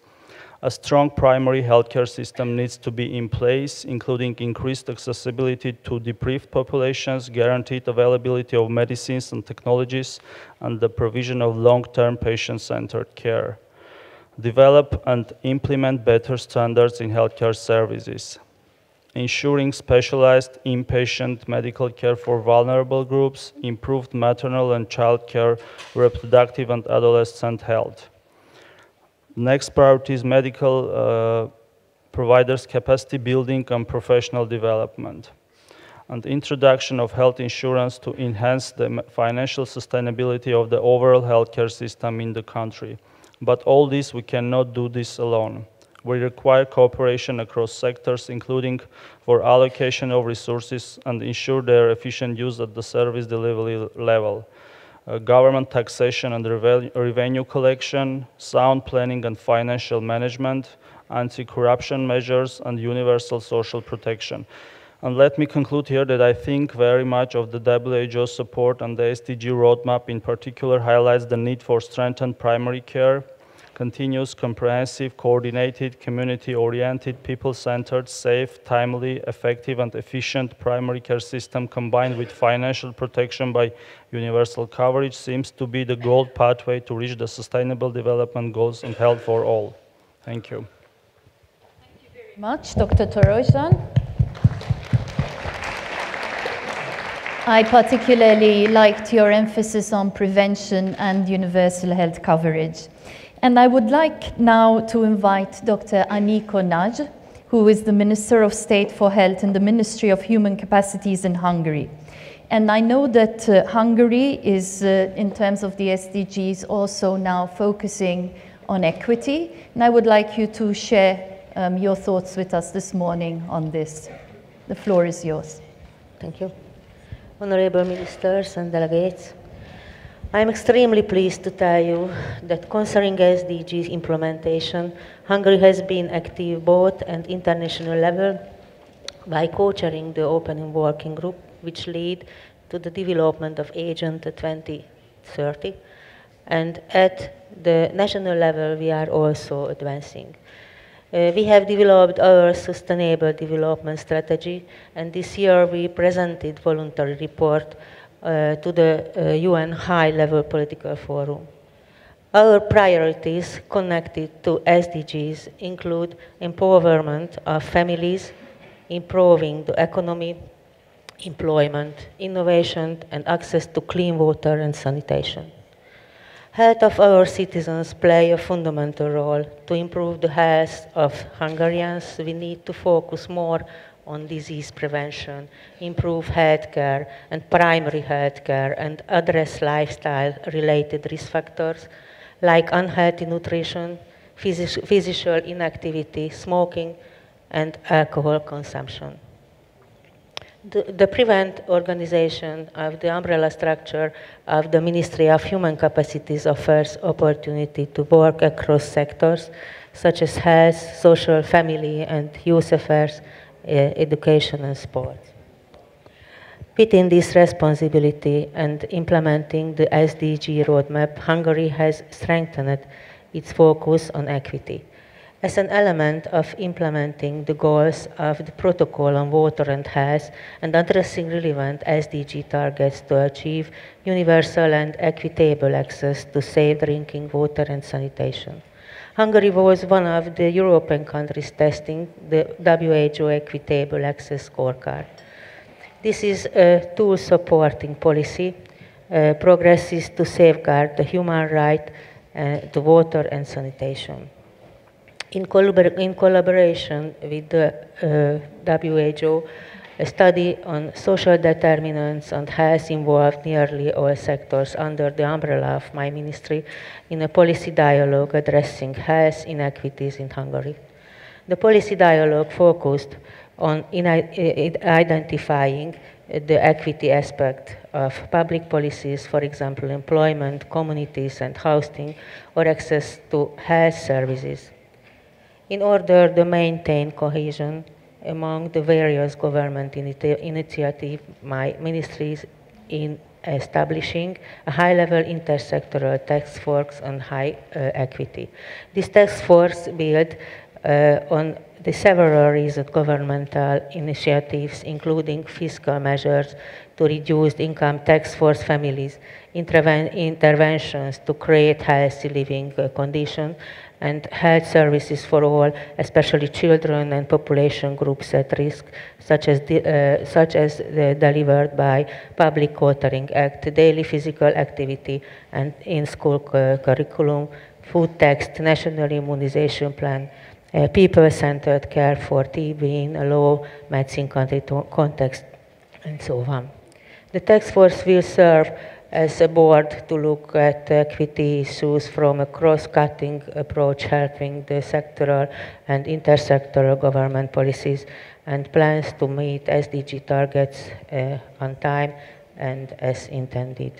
A strong primary healthcare system needs to be in place, including increased accessibility to deprived populations, guaranteed availability of medicines and technologies, and the provision of long-term patient-centered care. Develop and implement better standards in healthcare services. Ensuring specialized inpatient medical care for vulnerable groups, improved maternal and child care, reproductive and adolescent health. Next priority is medical providers' capacity building and professional development, and introduction of health insurance to enhance the financial sustainability of the overall healthcare system in the country. But all this, we cannot do this alone. We require cooperation across sectors, including for allocation of resources and ensure their efficient use at the service delivery level. Government taxation and revenue collection, sound planning and financial management, anti-corruption measures, and universal social protection. And let me conclude here that I think very much of the WHO support and the SDG roadmap in particular highlights the need for strengthened primary care, continuous, comprehensive, coordinated, community-oriented, people-centered, safe, timely, effective, and efficient primary care system combined with financial protection by universal coverage seems to be the gold pathway to reach the Sustainable Development Goals and health for all. Thank you. Thank you very much, Dr. Torojan. I particularly liked your emphasis on prevention and universal health coverage. And I would like now to invite Dr. Aniko Nagy, who is the Minister of State for Health in the Ministry of Human Capacities in Hungary. And I know that Hungary is, in terms of the SDGs, also now focusing on equity. And I would like you to share your thoughts with us this morning on this. The floor is yours. Thank you. Honorable ministers and delegates, I am extremely pleased to tell you that concerning SDGs implementation, Hungary has been active both at international level by co-chairing the opening working group, which lead to the development of Agenda 2030, and at the national level we are also advancing. We have developed our Sustainable Development Strategy, and this year we presented voluntary report to the UN High-Level Political Forum. Our priorities connected to SDGs include empowerment of families, improving the economy, employment, innovation, and access to clean water and sanitation. Health of our citizens play a fundamental role. To improve the health of Hungarians, we need to focus more on disease prevention, improve healthcare and primary healthcare, and address lifestyle-related risk factors like unhealthy nutrition, physical inactivity, smoking, and alcohol consumption. The PREVENT organization of the umbrella structure of the Ministry of Human Capacities offers opportunity to work across sectors such as health, social, family, and youth affairs, education, and sport. Within this responsibility and implementing the SDG roadmap, Hungary has strengthened its focus on equity. As an element of implementing the goals of the Protocol on Water and Health and addressing relevant SDG targets to achieve universal and equitable access to safe drinking water and sanitation. Hungary was one of the European countries testing the WHO Equitable Access Scorecard. This is a tool supporting policy, progresses to safeguard the human right to water and sanitation. In collaboration with the WHO, a study on social determinants and health involved nearly all sectors under the umbrella of my ministry in a policy dialogue addressing health inequities in Hungary. The policy dialogue focused in identifying the equity aspect of public policies, for example, employment, communities and housing, or access to health services. In order to maintain cohesion among the various government initiatives, my ministry is in establishing a high-level intersectoral task force on high equity. This task force builds on the several recent governmental initiatives, including fiscal measures to reduce income tax for families, interventions to create healthy living conditions, and health services for all, especially children and population groups at risk, such as delivered by Public Watering Act, daily physical activity and in-school curriculum, food tax, national immunization plan, people-centered care for TB in a low medicine country context, and so on. The task force will serve as a board to look at equity issues from a cross-cutting approach, helping the sectoral and intersectoral government policies and plans to meet SDG targets on time and as intended.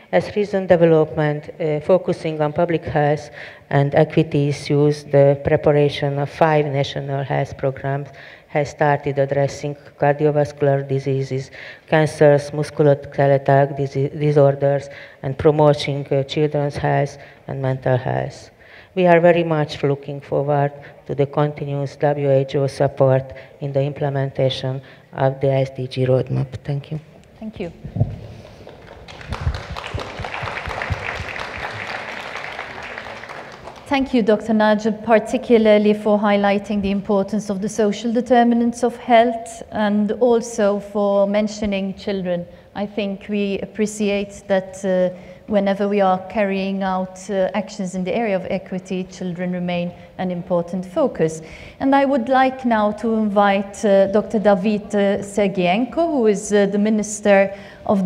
As recent development, focusing on public health and equity issues, the preparation of 5 national health programs has started addressing cardiovascular diseases, cancers, musculoskeletal disorders, and promoting children's health and mental health. We are very much looking forward to the continuous WHO support in the implementation of the SDG roadmap. Thank you. Thank you. Thank you, Dr. Najib, particularly for highlighting the importance of the social determinants of health and also for mentioning children. I think we appreciate that whenever we are carrying out actions in the area of equity, children remain an important focus. And I would like now to invite Dr. David Sergienko, who is the Minister of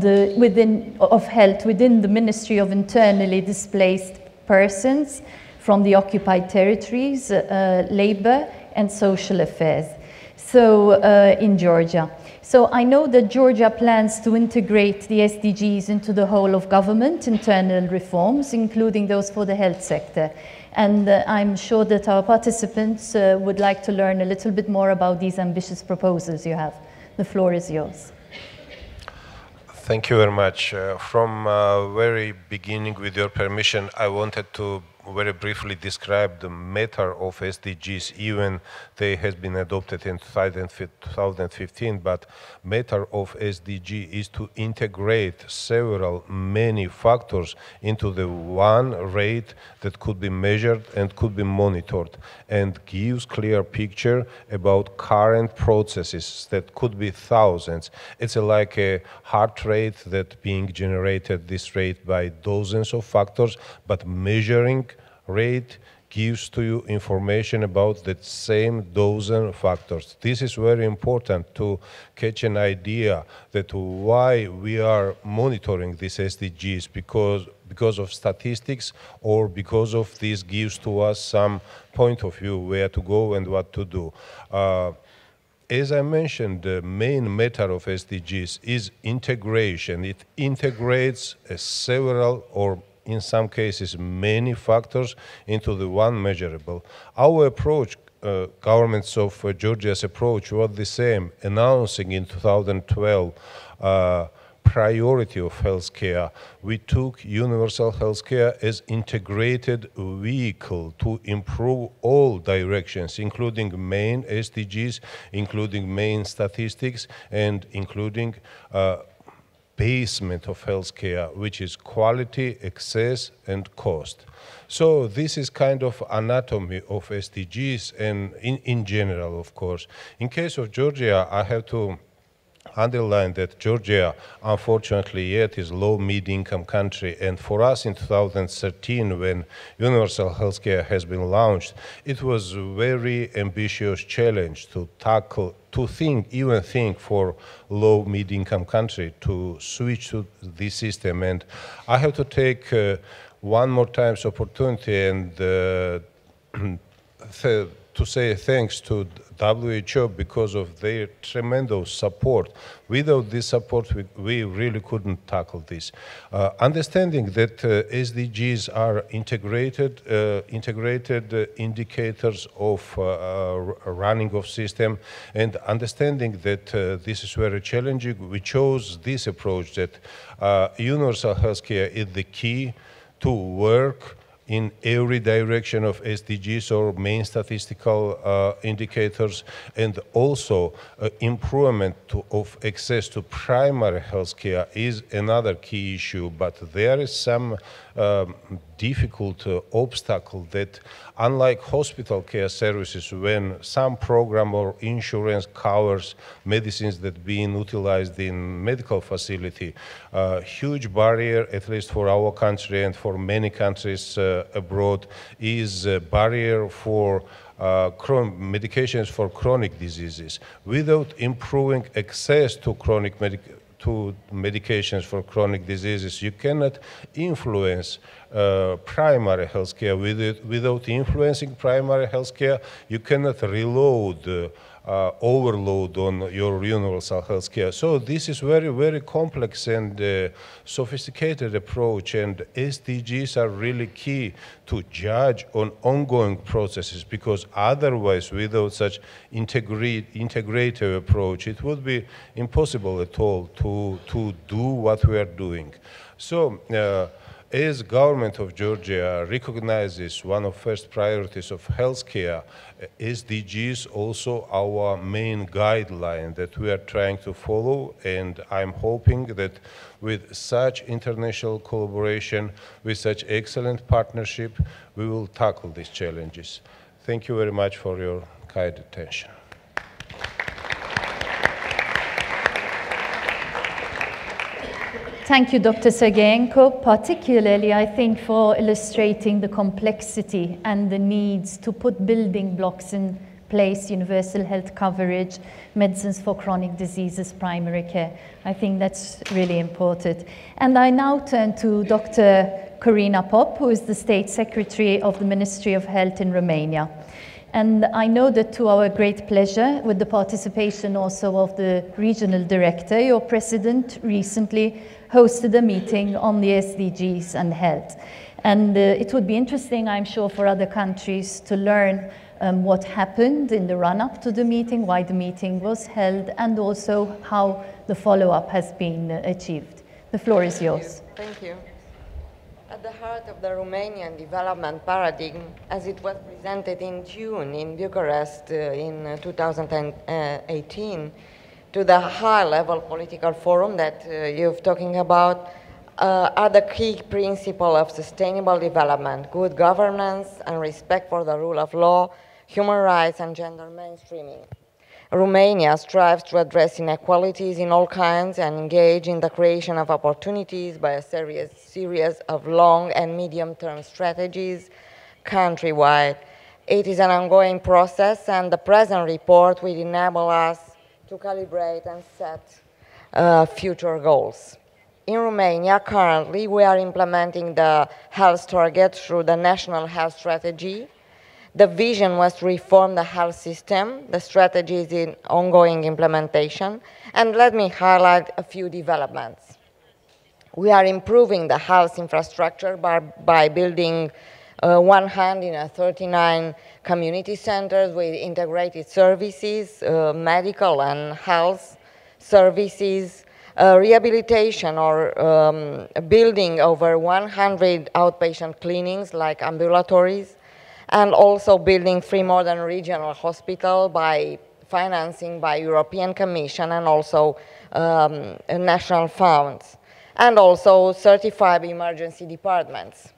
Health within the Ministry of Internally Displaced Persons, from the occupied territories, labor and social affairs, so in Georgia. So I know that Georgia plans to integrate the SDGs into the whole of government internal reforms, including those for the health sector. And I'm sure that our participants would like to learn a little bit more about these ambitious proposals you have. The floor is yours. Thank you very much. From very beginning, with your permission, I wanted to very briefly describe the matter of SDGs, even they has been adopted in 2015, but matter of SDG is to integrate many factors into the one rate that could be measured and could be monitored and gives clear picture about current processes that could be thousands. It's like a heart rate that being generated, this rate by dozens of factors, but measuring rate gives to you information about that same dozen factors. This is very important to catch an idea that why we are monitoring these SDGs, because of statistics or because of this gives to us some point of view where to go and what to do. As I mentioned, the main matter of SDGs is integration. It integrates several or in some cases many factors into the one measurable. Our approach, governments of Georgia's approach was the same, announcing in 2012 priority of healthcare. We took universal healthcare as integrated vehicle to improve all directions, including main SDGs, including main statistics, and including basement of healthcare, which is quality, access, and cost. So this is kind of anatomy of SDGs, and in general, of course. In case of Georgia, I have to underline that Georgia, unfortunately, yet is low mid-income country, and for us in 2013, when universal healthcare has been launched, it was a very ambitious challenge to tackle, to even think for low mid-income country to switch to this system. And I have to take one more time's opportunity and to say thanks to WHO because of their tremendous support. Without this support, we really couldn't tackle this. Understanding that SDGs are integrated indicators of running of system, and understanding that this is very challenging, we chose this approach that universal healthcare is the key to work in every direction of SDGs or main statistical indicators, and also improvement of access to primary healthcare is another key issue. But there is some difficult obstacle that, unlike hospital care services, when some program or insurance covers medicines that being utilized in medical facility, huge barrier, at least for our country and for many countries abroad, is a barrier for medications for chronic diseases. Without improving access to medications for chronic diseases, you cannot influence primary healthcare. Without influencing primary healthcare, you cannot reload, overload on your universal healthcare. So this is very, very complex and sophisticated approach, and SDGs are really key to judge on ongoing processes, because otherwise, without such integrative approach, it would be impossible at all to do what we are doing. So, as government of Georgia recognizes one of first priorities of healthcare, SDGs also our main guideline that we are trying to follow, and I'm hoping that with such international collaboration, with such excellent partnership, we will tackle these challenges. Thank you very much for your kind attention. Thank you, Dr. Sergeyenko, particularly, I think, for illustrating the complexity and the needs to put building blocks in place, universal health coverage, medicines for chronic diseases, primary care. I think that's really important. And I now turn to Dr. Corina Pop, who is the State Secretary of the Ministry of Health in Romania. And I know that, to our great pleasure, with the participation also of the regional director, your president recently hosted a meeting on the SDGs and health. And it would be interesting, I'm sure, for other countries to learn what happened in the run-up to the meeting, why the meeting was held, and also how the follow-up has been achieved. The floor is yours. Thank you. At the heart of the Romanian development paradigm, as it was presented in June in Bucharest in 2018, to the high-level political forum that you're talking about, are the key principles of sustainable development, good governance, and respect for the rule of law, human rights, and gender mainstreaming. Romania strives to address inequalities in all kinds and engage in the creation of opportunities by a series of long and medium-term strategies countrywide. It is an ongoing process, and the present report will enable us to calibrate and set future goals. In Romania, currently, we are implementing the health target through the National Health Strategy. The vision was to reform the health system. The strategy is in ongoing implementation. And let me highlight a few developments. We are improving the health infrastructure by building 139 community centers with integrated services, medical and health services, rehabilitation or building over 100 outpatient clinics like ambulatories, and also building 3 modern regional hospitals by financing by European Commission and also national funds, and also 35 emergency departments.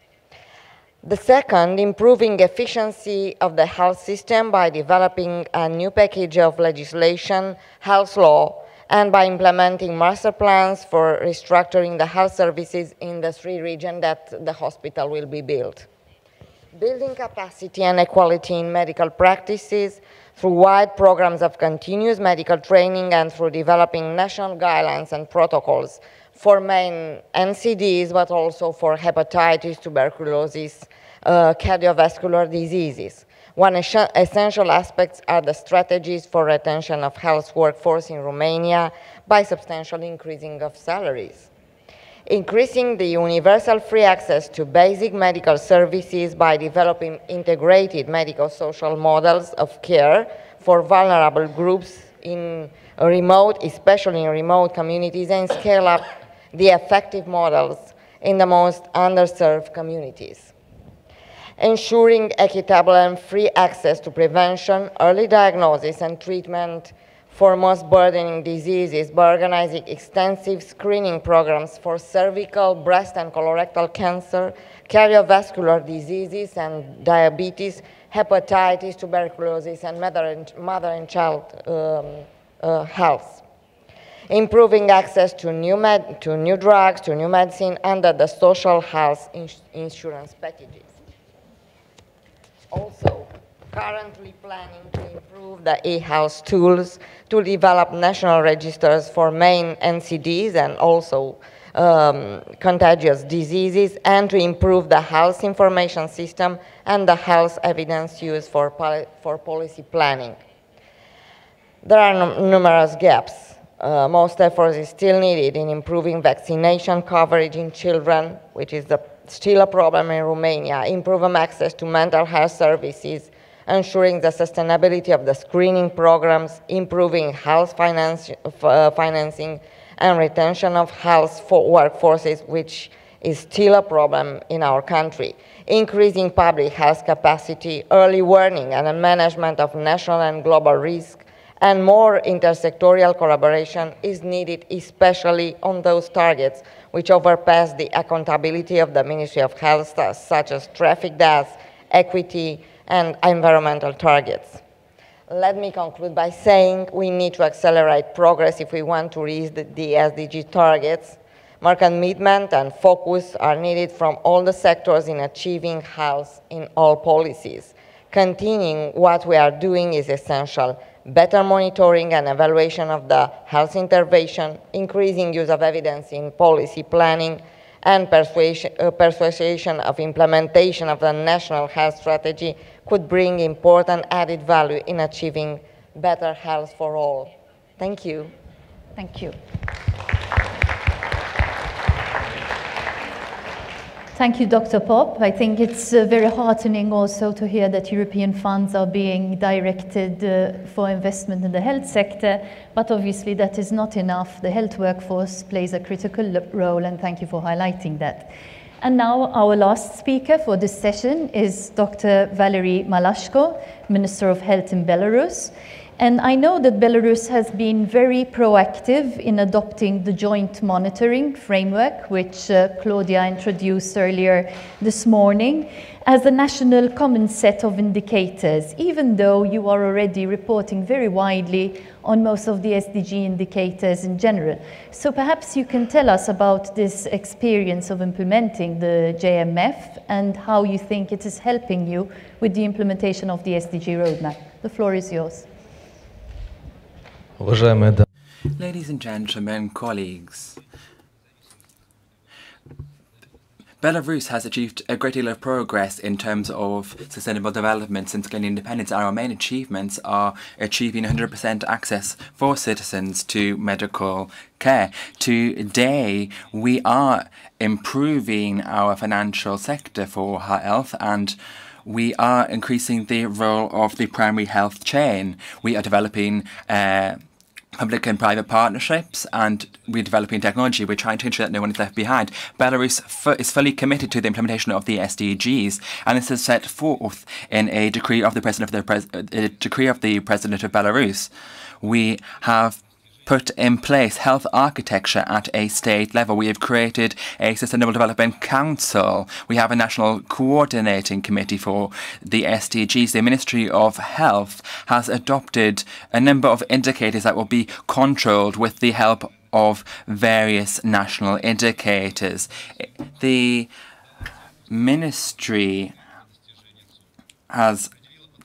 The second, improving efficiency of the health system by developing a new package of legislation, health law, and by implementing master plans for restructuring the health services in the 3 regions that the hospital will be built. Building capacity and equality in medical practices through wide programs of continuous medical training and through developing national guidelines and protocols for main NCDs, but also for hepatitis, tuberculosis, cardiovascular diseases. One essential aspect are the strategies for retention of health workforce in Romania by substantially increasing of salaries. Increasing the universal free access to basic medical services by developing integrated medico-social models of care for vulnerable groups in remote, especially in remote communities, and scale up the effective models in the most underserved communities. Ensuring equitable and free access to prevention, early diagnosis and treatment for most burdening diseases by organizing extensive screening programs for cervical, breast and colorectal cancer, cardiovascular diseases and diabetes, hepatitis, tuberculosis and mother and child health. Improving access to new drugs, to new medicine under the social health insurance packages. Also, currently planning to improve the e-health tools to develop national registers for main NCDs and also contagious diseases, and to improve the health information system and the health evidence used for policy planning. There are numerous gaps. Most effort is still needed in improving vaccination coverage in children, which is still a problem in Romania, improving access to mental health services, ensuring the sustainability of the screening programs, improving health financing and retention of health workforces, which is still a problem in our country, increasing public health capacity, early warning and management of national and global risk, and more intersectorial collaboration is needed, especially on those targets which overpass the accountability of the Ministry of Health, such as traffic deaths, equity, and environmental targets. Let me conclude by saying we need to accelerate progress if we want to reach the SDG targets. More commitment and focus are needed from all the sectors in achieving health in all policies. Continuing what we are doing is essential. Better monitoring and evaluation of the health intervention, increasing use of evidence in policy planning, and persuasion of implementation of the national health strategy could bring important added value in achieving better health for all. Thank you. Thank you. Thank you, Dr. Pop. I think it's very heartening also to hear that European funds are being directed for investment in the health sector, but obviously that is not enough. The health workforce plays a critical role, and thank you for highlighting that. And now our last speaker for this session is Dr. Valery Malashko, Minister of Health in Belarus. And I know that Belarus has been very proactive in adopting the joint monitoring framework, which Claudia introduced earlier this morning, as a national common set of indicators, even though you are already reporting very widely on most of the SDG indicators in general. So perhaps you can tell us about this experience of implementing the JMF and how you think it is helping you with the implementation of the SDG roadmap. The floor is yours. Ladies and gentlemen, colleagues, Belarus has achieved a great deal of progress in terms of sustainable development since gaining independence. Our main achievements are achieving 100% access for citizens to medical care. Today, we are improving our financial sector for health, and we are increasing the role of the primary health chain. We are developing public and private partnerships, and we're developing technology. We're trying to ensure that no one is left behind. Belarus is fully committed to the implementation of the SDGs, and this is set forth in a decree of the President of Belarus. We have put in place health architecture at a state level. We have created a Sustainable Development Council. We have a national coordinating committee for the SDGs. The Ministry of Health has adopted a number of indicators that will be controlled with the help of various national indicators. The ministry has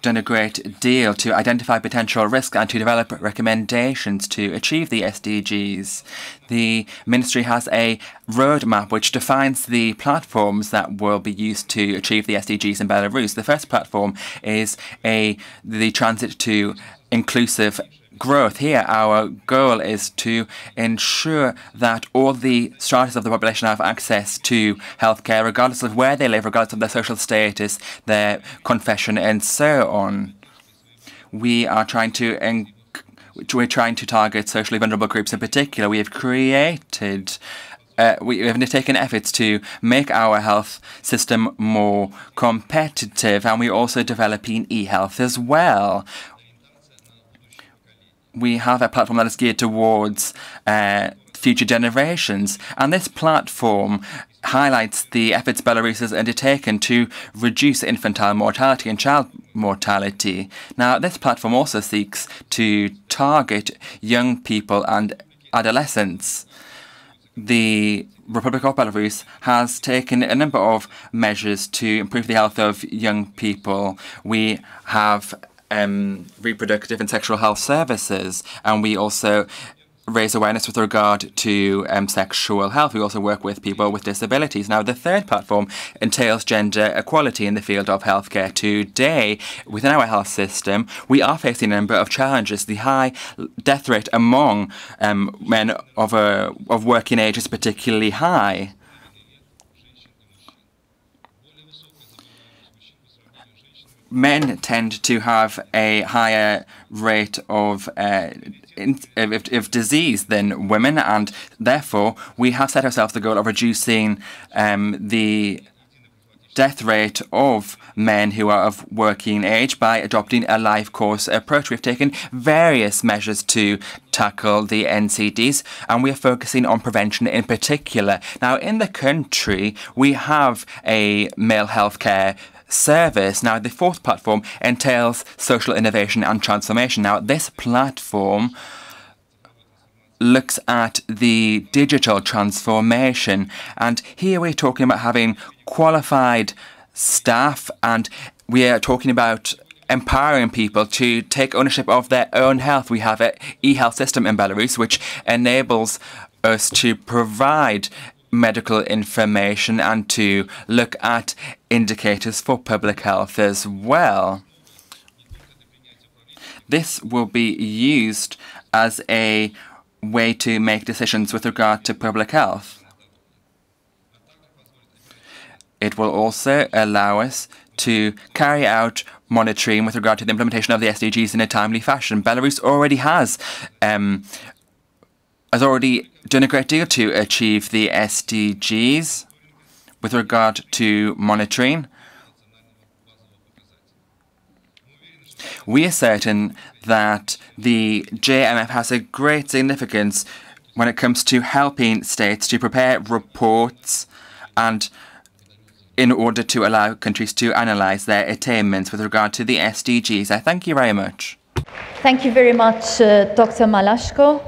done a great deal to identify potential risks and to develop recommendations to achieve the SDGs. The Ministry has a roadmap which defines the platforms that will be used to achieve the SDGs in Belarus. The first platform is the transit to inclusive growth. Here, our goal is to ensure that all the stratas of the population have access to healthcare, regardless of where they live, regardless of their social status, their confession, and so on. We're trying to target socially vulnerable groups in particular. We have created. We have undertaken efforts to make our health system more competitive, and we're also developing e-health as well. We have a platform that is geared towards future generations, and this platform highlights the efforts Belarus has undertaken to reduce infantile mortality and child mortality. Now, this platform also seeks to target young people and adolescents. The Republic of Belarus has taken a number of measures to improve the health of young people. We have reproductive and sexual health services, and we also raise awareness with regard to sexual health. We also work with people with disabilities. Now, the third platform entails gender equality in the field of healthcare. Today, within our health system, we are facing a number of challenges. The high death rate among men of working age is particularly high. Men tend to have a higher rate of disease than women, and therefore we have set ourselves the goal of reducing the death rate of men who are of working age by adopting a life course approach. We've taken various measures to tackle the NCDs, and we are focusing on prevention in particular. Now, in the country, we have a male healthcare service. Now, the fourth platform entails social innovation and transformation. Now, this platform looks at the digital transformation, and here we're talking about having qualified staff, and we are talking about empowering people to take ownership of their own health. We have an e-health system in Belarus which enables us to provide medical information and to look at indicators for public health as well. This will be used as a way to make decisions with regard to public health. It will also allow us to carry out monitoring with regard to the implementation of the SDGs in a timely fashion. Belarus already has already done a great deal to achieve the SDGs with regard to monitoring. We are certain that the JMF has a great significance when it comes to helping states to prepare reports and in order to allow countries to analyse their attainments with regard to the SDGs. I thank you very much. Thank you very much, Dr. Malashko,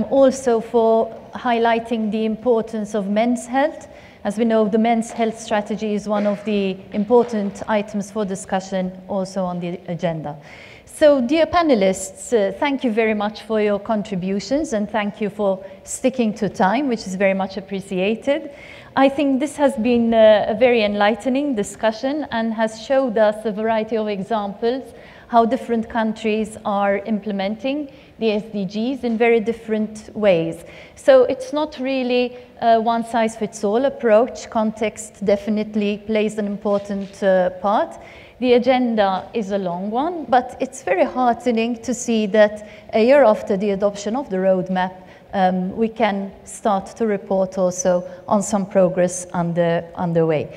also for highlighting the importance of men's health. As we know, the men's health strategy is one of the important items for discussion also on the agenda. So, dear panelists, thank you very much for your contributions, and thank you for sticking to time, which is very much appreciated. I think this has been a very enlightening discussion and has showed us a variety of examples how different countries are implementing the SDGs in very different ways. So it's not really a one-size-fits-all approach. Context definitely plays an important part. The agenda is a long one, but it's very heartening to see that a year after the adoption of the roadmap, we can start to report also on some progress underway.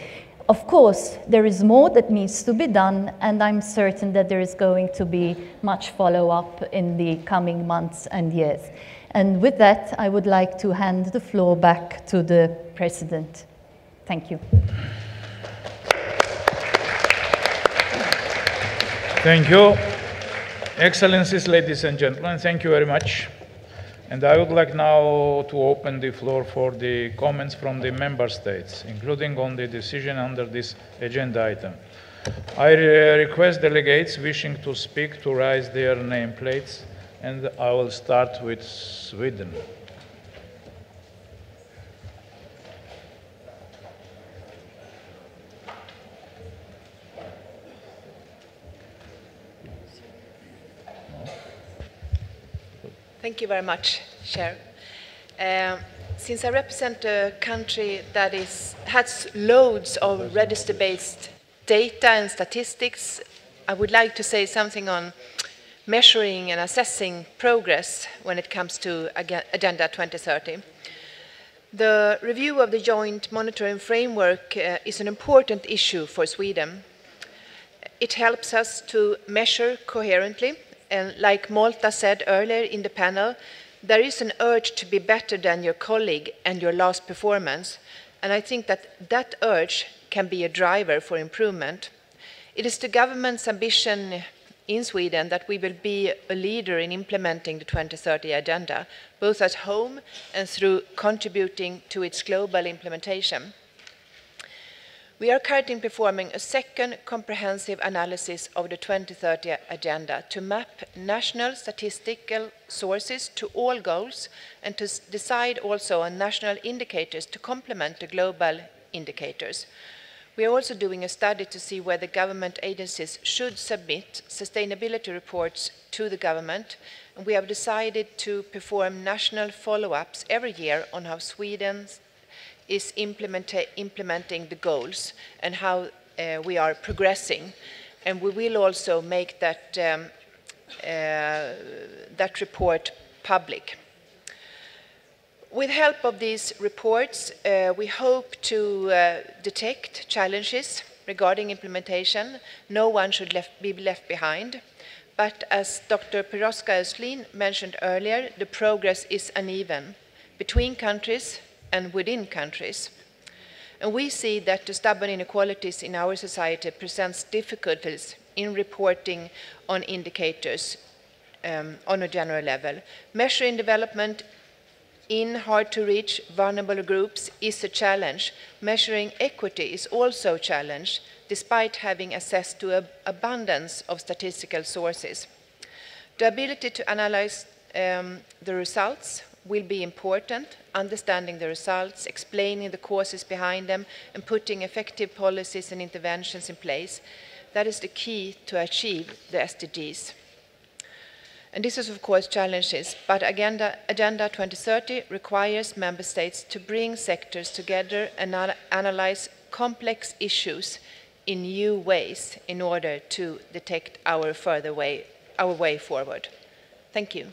Of course, there is more that needs to be done, and I'm certain that there is going to be much follow-up in the coming months and years. And with that, I would like to hand the floor back to the President. Thank you. Thank you. Excellencies, ladies and gentlemen, thank you very much. And I would like now to open the floor for the comments from the member states, including on the decision under this agenda item. I request delegates wishing to speak to raise their nameplates, and I will start with Sweden. Thank you very much, Chair. Since I represent a country that has loads of register-based data and statistics, I would like to say something on measuring and assessing progress when it comes to Agenda 2030. The review of the joint monitoring framework is an important issue for Sweden. It helps us to measure coherently, and like Malta said earlier in the panel, there is an urge to be better than your colleague and your last performance, and I think that that urge can be a driver for improvement. It is the government's ambition in Sweden that we will be a leader in implementing the 2030 agenda, both at home and through contributing to its global implementation. We are currently performing a second comprehensive analysis of the 2030 agenda to map national statistical sources to all goals and to decide also on national indicators to complement the global indicators. We are also doing a study to see whether government agencies should submit sustainability reports to the government, and we have decided to perform national follow-ups every year on how Sweden is implementing the goals and how we are progressing. And we will also make that report public. With help of these reports, we hope to detect challenges regarding implementation. No one should be left behind. But as Dr. Piroska-Östlin mentioned earlier, the progress is uneven between countries and within countries. And we see that the stubborn inequalities in our society presents difficulties in reporting on indicators on a general level. Measuring development in hard-to-reach vulnerable groups is a challenge. Measuring equity is also a challenge, despite having access to an abundance of statistical sources. The ability to analyze the results will be important, understanding the results, explaining the causes behind them, and putting effective policies and interventions in place. That is the key to achieve the SDGs. And this is, of course, challenges, but Agenda 2030 requires member states to bring sectors together and analyze complex issues in new ways in order to detect our way forward. Thank you.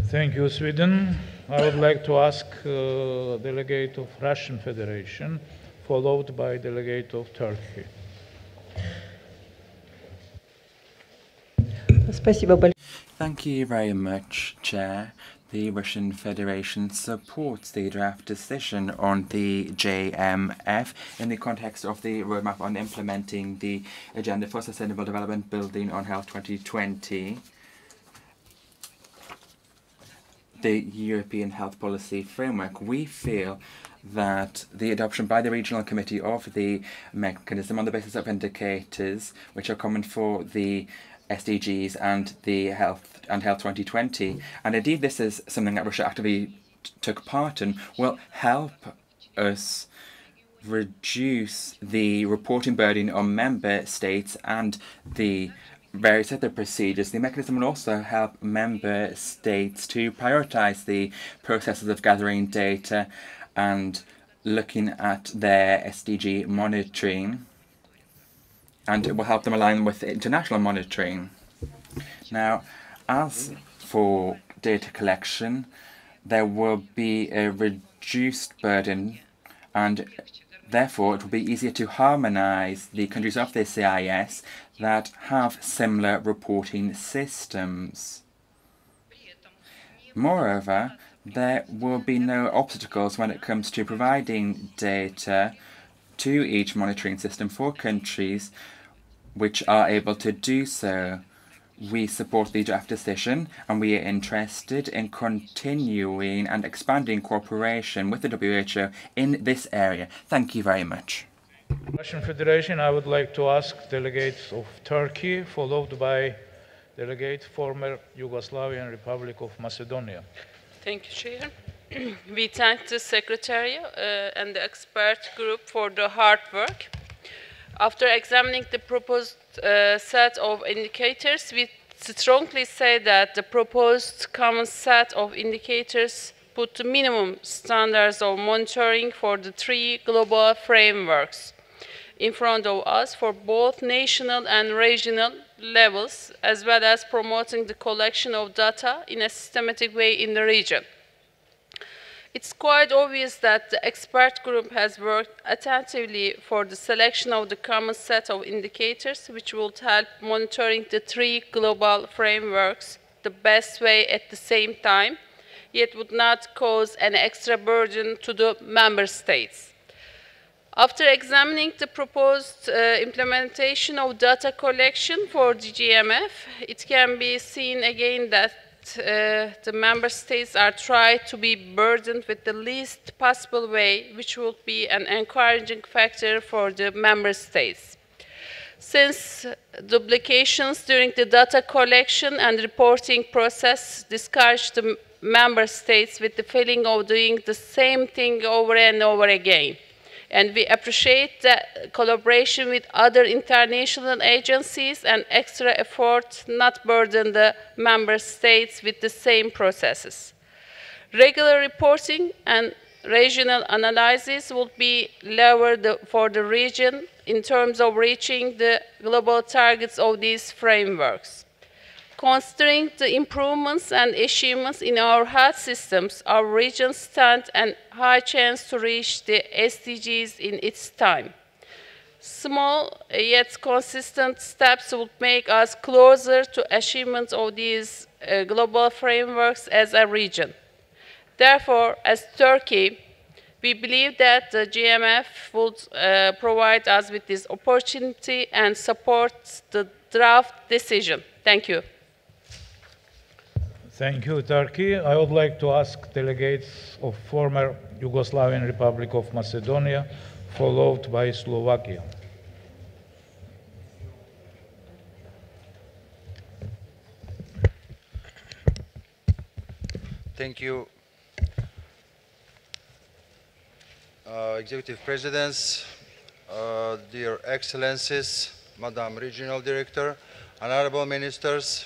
Thank you, Sweden. I would like to ask delegate of Russian Federation, followed by delegate of Turkey. Thank you very much, Chair. The Russian Federation supports the draft decision on the JMF in the context of the roadmap on implementing the Agenda for Sustainable Development Building on Health 2020, the European Health Policy Framework. We feel that the adoption by the Regional Committee of the mechanism on the basis of indicators which are common for the SDGs and the Health 2020, and indeed this is something that Russia actively took part in, will help us reduce the reporting burden on member states and the various other procedures. The mechanism will also help member states to prioritize the processes of gathering data and looking at their SDG monitoring, and it will help them align with international monitoring. Now, as for data collection, there will be a reduced burden, and therefore it will be easier to harmonize the countries of the CIS that have similar reporting systems. Moreover, there will be no obstacles when it comes to providing data to each monitoring system for countries which are able to do so. We support the draft decision, and we are interested in continuing and expanding cooperation with the WHO in this area. Thank you very much. Russian Federation, I would like to ask delegates of Turkey, followed by delegate former Yugoslavian Republic of Macedonia. Thank you, Chair. We thank the Secretary and the expert group for the hard work. After examining the proposed set of indicators, we strongly say that the proposed common set of indicators put the minimum standards of monitoring for the three global frameworks in front of us for both national and regional levels, as well as promoting the collection of data in a systematic way in the region. It's quite obvious that the expert group has worked attentively for the selection of the common set of indicators which will help monitoring the three global frameworks the best way at the same time, yet would not cause an extra burden to the member states. After examining the proposed implementation of data collection for the GMF, it can be seen again that the member states are trying to be burdened with the least possible way, which would be an encouraging factor for the member states. Since duplications during the data collection and reporting process discourage the member states with the feeling of doing the same thing over and over again. And we appreciate the collaboration with other international agencies and extra effort not burden the member states with the same processes. Regular reporting and regional analysis will be lower for the region in terms of reaching the global targets of these frameworks. Considering the improvements and achievements in our health systems, our region stands a high chance to reach the SDGs in its time. Small yet consistent steps will make us closer to achievement of these global frameworks as a region. Therefore, as Turkey, we believe that the GMF would provide us with this opportunity and support the draft decision. Thank you. Thank you, Turkey. I would like to ask delegates of former Yugoslavian Republic of Macedonia, followed by Slovakia. Thank you. Executive Presidents, dear Excellencies, Madam Regional Director, Honorable Ministers,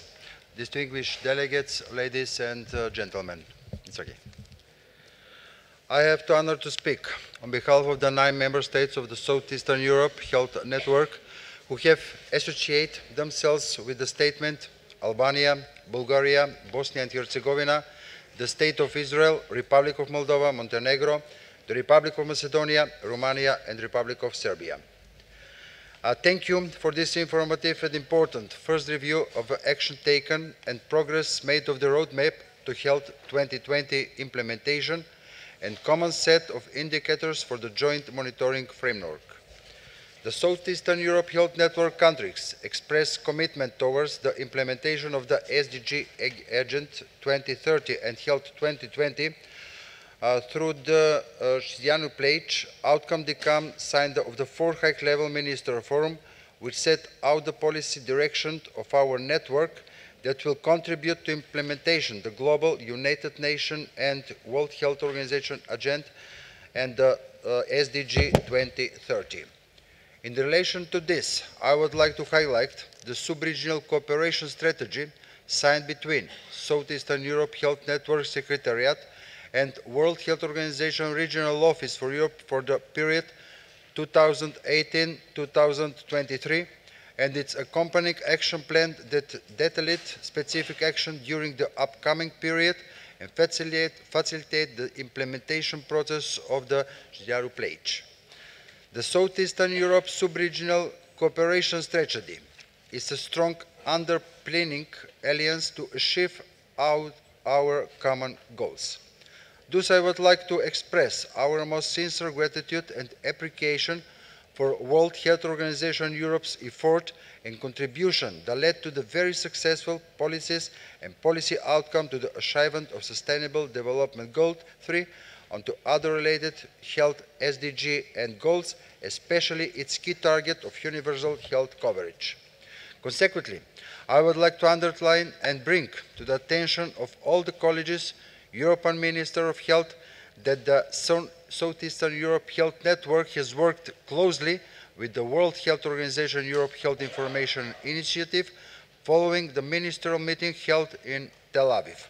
distinguished delegates, ladies and gentlemen. It's okay. I have the honor to speak on behalf of the 9 member states of the Southeastern Europe Health Network who have associated themselves with the statement Albania, Bulgaria, Bosnia and Herzegovina, the State of Israel, Republic of Moldova, Montenegro, the Republic of Macedonia, Romania and Republic of Serbia. Thank you for this informative and important first review of the action taken and progress made of the roadmap to Health 2020 implementation and common set of indicators for the joint monitoring framework. The Southeastern Europe Health Network countries express commitment towards the implementation of the SDG Agenda 2030 and Health 2020 through the Știanu Pledge outcome become signed of the 4th high-level minister forum, which set out the policy direction of our network that will contribute to implementation the global United Nations and World Health Organization agenda and the SDG 2030. In relation to this, I would like to highlight the sub-regional cooperation strategy signed between Southeastern Europe Health Network Secretariat and World Health Organization Regional Office for Europe for the period 2018-2023 and its accompanying action plan that detailed specific action during the upcoming period and facilitate the implementation process of the Știanu Pledge. The Southeastern Europe Sub-Regional Cooperation Strategy is a strong underpinning alliance to achieve our common goals. Thus, I would like to express our most sincere gratitude and appreciation for World Health Organization Europe's effort and contribution that led to the very successful policies and policy outcome to the achievement of Sustainable Development Goal 3 and to other related health SDG and goals, especially its key target of universal health coverage. Consequently, I would like to underline and bring to the attention of all the colleges, European Minister of Health, that the Southeastern Europe Health Network has worked closely with the World Health Organization Europe Health Information Initiative following the ministerial meeting held in Tel Aviv.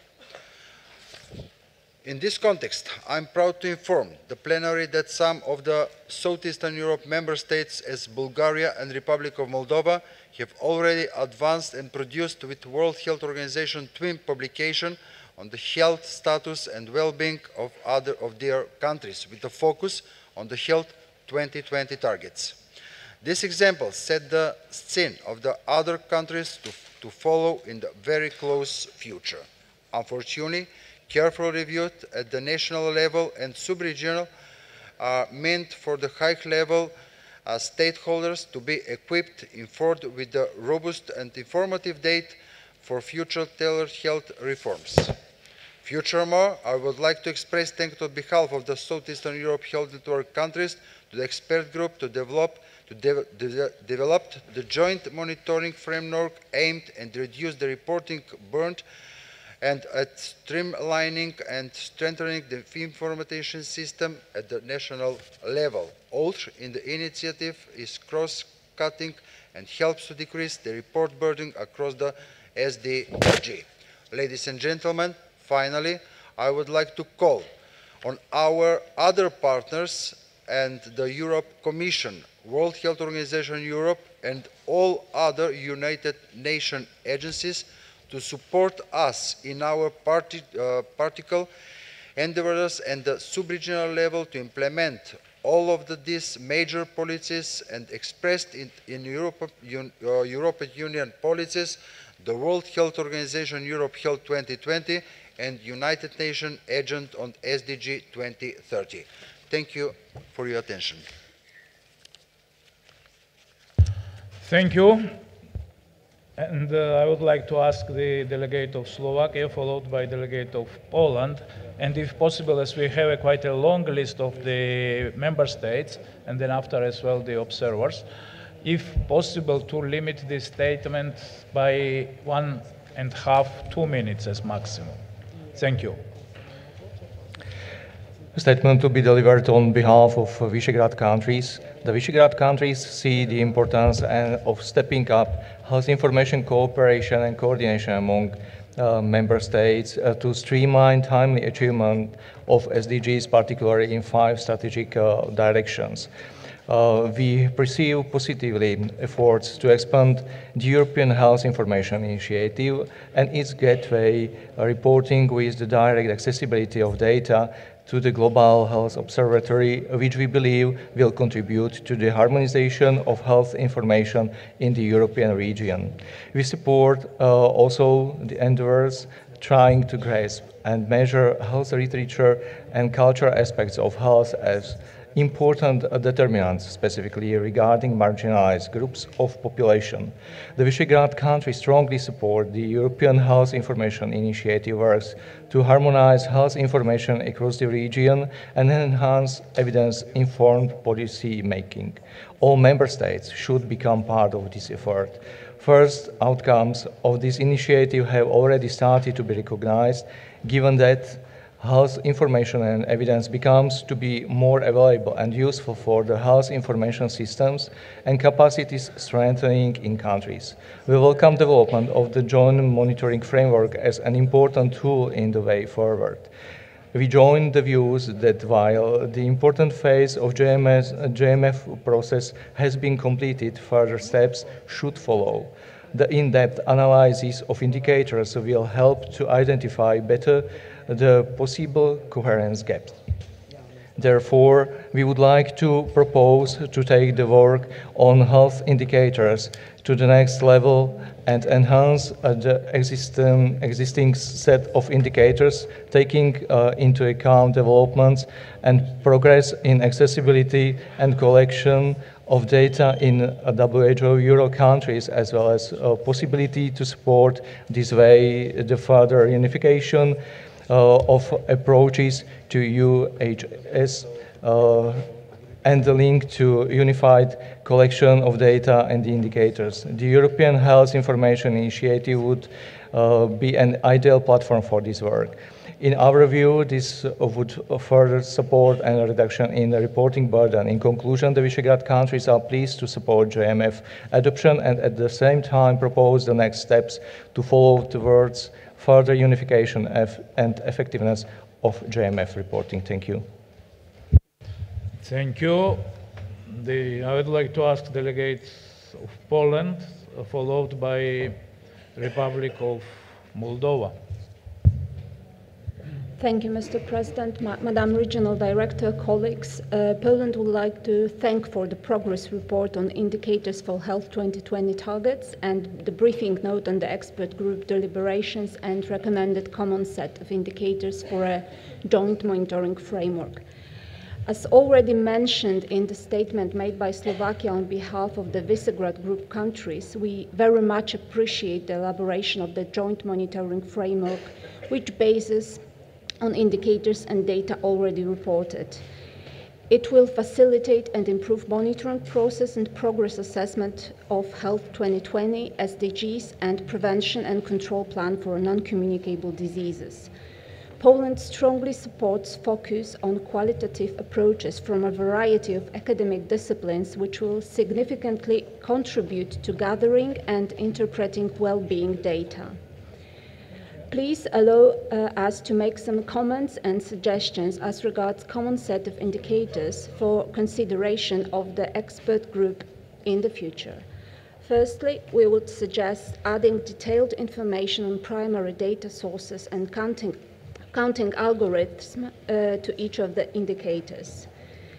In this context, I am proud to inform the plenary that some of the Southeastern Europe member states, as Bulgaria and Republic of Moldova, have already advanced and produced with World Health Organization twin publication on the health status and well-being of their countries, with a focus on the Health 2020 targets. This example set the scene of the other countries to follow in the very close future. Unfortunately, careful reviewed at the national level and sub-regional are meant for the high-level stakeholders to be equipped, informed with the robust and informative data for future tailored health reforms. Furthermore, I would like to express thanks on behalf of the Southeastern Europe Health Network countries to the expert group to develop the joint monitoring framework aimed at reduce the reporting burden and at streamlining and strengthening the information system at the national level. Also, in the initiative is cross-cutting and helps to decrease the report burden across the SDG. Ladies and gentlemen, finally, I would like to call on our other partners and the Europe Commission, World Health Organization Europe, and all other United Nations agencies to support us in our particular endeavors and the sub-regional level to implement all of these major policies and expressed in European Union policies, the World Health Organization Europe Health 2020 and United Nations Agenda on SDG 2030. Thank you for your attention. Thank you. And I would like to ask the delegate of Slovakia, followed by delegate of Poland, and if possible, as we have quite a long list of the member states, and then after as well the observers, if possible to limit the statement by 1.5 to 2 minutes as maximum. Thank you. A statement to be delivered on behalf of Visegrad countries. The Visegrad countries see the importance of stepping up health information cooperation and coordination among member states to streamline timely achievement of SDGs, particularly in 5 strategic directions. We perceive positively efforts to expand the European Health Information Initiative and its gateway reporting with the direct accessibility of data to the Global Health Observatory, which we believe will contribute to the harmonization of health information in the European region. We support also the endeavors trying to grasp and measure health literature and cultural aspects of health as important determinants, specifically regarding marginalized groups of population. The Visegrad countries strongly support the European Health Information Initiative works to harmonize health information across the region and enhance evidence-informed policy making. All member states should become part of this effort. First outcomes of this initiative have already started to be recognized, given that health information and evidence becomes to be more available and useful for the health information systems and capacities strengthening in countries. We welcome development of the joint monitoring framework as an important tool in the way forward. We join the views that while the important phase of JMF process has been completed, further steps should follow. The in-depth analysis of indicators will help to identify better the possible coherence gaps. Therefore, we would like to propose to take the work on health indicators to the next level and enhance the existing set of indicators, taking into account developments and progress in accessibility and collection of data in WHO Euro countries, as well as possibility to support this way the further unification of approaches to UHS and the link to unified collection of data and indicators. The European Health Information Initiative would be an ideal platform for this work. In our view, this would further support a reduction in the reporting burden. In conclusion, the Visegrad countries are pleased to support JMF adoption and at the same time propose the next steps to follow towards further unification and effectiveness of JMF reporting. Thank you. Thank you. I would like to ask delegates of Poland, followed by Republic of Moldova. Thank you, Mr. President, Madam Regional Director, colleagues. Poland would like to thank for the progress report on indicators for health 2020 targets and the briefing note on the expert group deliberations and recommended common set of indicators for a joint monitoring framework. As already mentioned in the statement made by Slovakia on behalf of the Visegrad Group countries, we very much appreciate the elaboration of the joint monitoring framework, which bases on indicators and data already reported. It will facilitate and improve monitoring process and progress assessment of Health 2020, SDGs, and prevention and control plan for non-communicable diseases. Poland strongly supports focus on qualitative approaches from a variety of academic disciplines, which will significantly contribute to gathering and interpreting well-being data. Please allow us to make some comments and suggestions as regards common set of indicators for consideration of the expert group in the future. Firstly, we would suggest adding detailed information on primary data sources and counting algorithms to each of the indicators.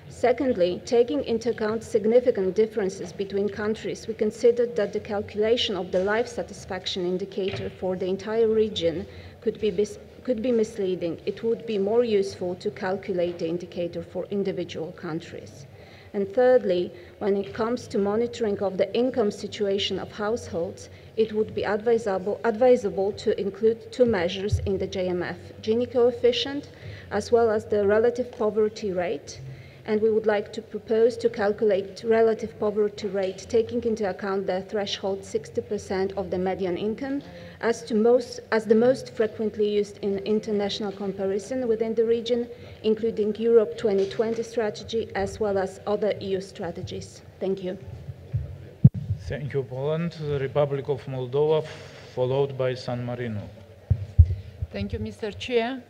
Secondly, taking into account significant differences between countries, we considered that the calculation of the life satisfaction indicator for the entire region could be misleading. It would be more useful to calculate the indicator for individual countries. And thirdly, when it comes to monitoring of the income situation of households, it would be advisable to include two measures in the JMF, Gini coefficient, as well as the relative poverty rate. And we would like to propose to calculate relative poverty rate taking into account the threshold 60% of the median income as the most frequently used in international comparison within the region, including Europe 2020 strategy as well as other EU strategies. Thank you. Thank you, Poland. The Republic of Moldova, followed by San Marino. Thank you, Mr. Chair.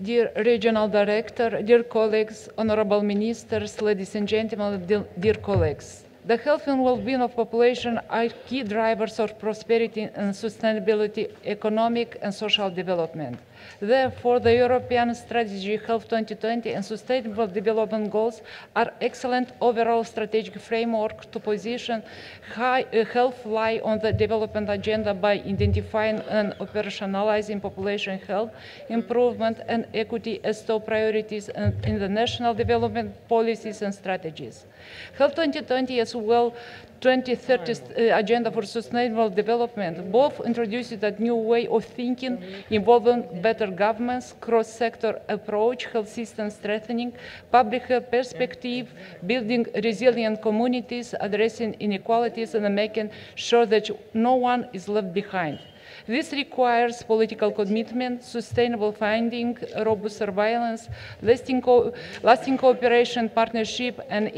Dear Regional Director, dear colleagues, honorable ministers, ladies and gentlemen, dear colleagues. The health and well-being of population are key drivers of prosperity and sustainability, economic and social development. Therefore, the European Strategy Health 2020 and Sustainable Development Goals are excellent overall strategic framework to position health high on the development agenda by identifying and operationalizing population health improvement and equity as top priorities in the national development policies and strategies. Health 2020 as well 2030 Agenda for Sustainable Development both introduced a new way of thinking involving better governance, cross-sector approach, health system strengthening, public health perspective, building resilient communities, addressing inequalities and making sure that no one is left behind. This requires political commitment, sustainable funding, robust surveillance, lasting cooperation, partnership, and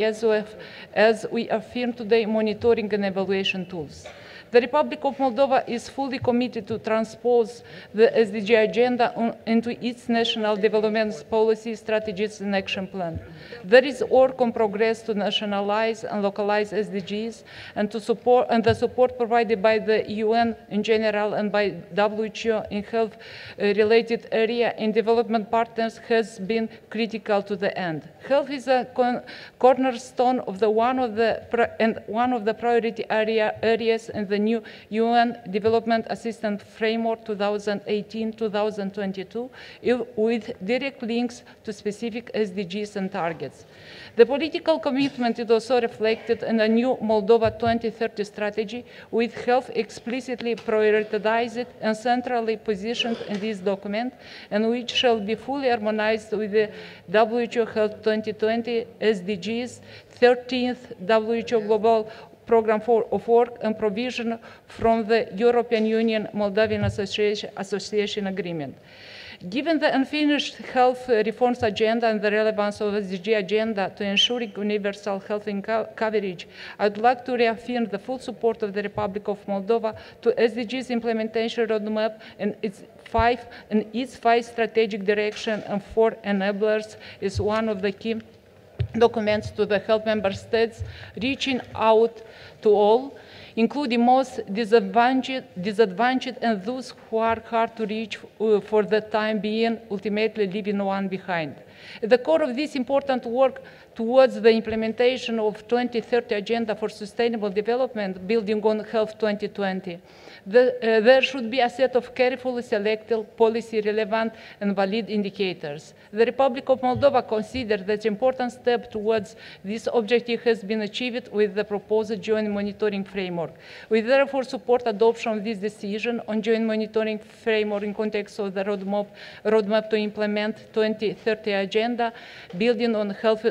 as we affirm today, monitoring and evaluation tools. The Republic of Moldova is fully committed to transpose the SDG agenda into its national development policy, strategies, and action plan. There is work on progress to nationalize and localize SDGs, and the support provided by the UN in general and by WHO in health-related area and development partners has been critical to the end. Health is a cornerstone of one of the priority areas in the new UN Development Assistance Framework 2018-2022 with direct links to specific SDGs and targets. The political commitment is also reflected in a new Moldova 2030 strategy, with health explicitly prioritized and centrally positioned in this document, and which shall be fully harmonized with the WHO Health 2020 SDGs, 13th WHO Global Program of Work, and provision from the European Union Moldavian Association Agreement. Given the unfinished health reforms agenda and the relevance of the SDG agenda to ensuring universal health coverage, I'd like to reaffirm the full support of the Republic of Moldova to SDGs implementation roadmap and its five strategic direction and 4 enablers is one of the key documents to the health member states, reaching out to all, including most disadvantaged and those who are hard to reach for the time being, ultimately leaving one behind. At the core of this important work towards the implementation of 2030 Agenda for Sustainable Development, building on Health 2020, there should be a set of carefully selected, policy-relevant and valid indicators. The Republic of Moldova considers that an important step towards this objective has been achieved with the proposed joint monitoring framework. We therefore support adoption of this decision on joint monitoring framework in context of the roadmap to implement 2030 Agenda, building on Health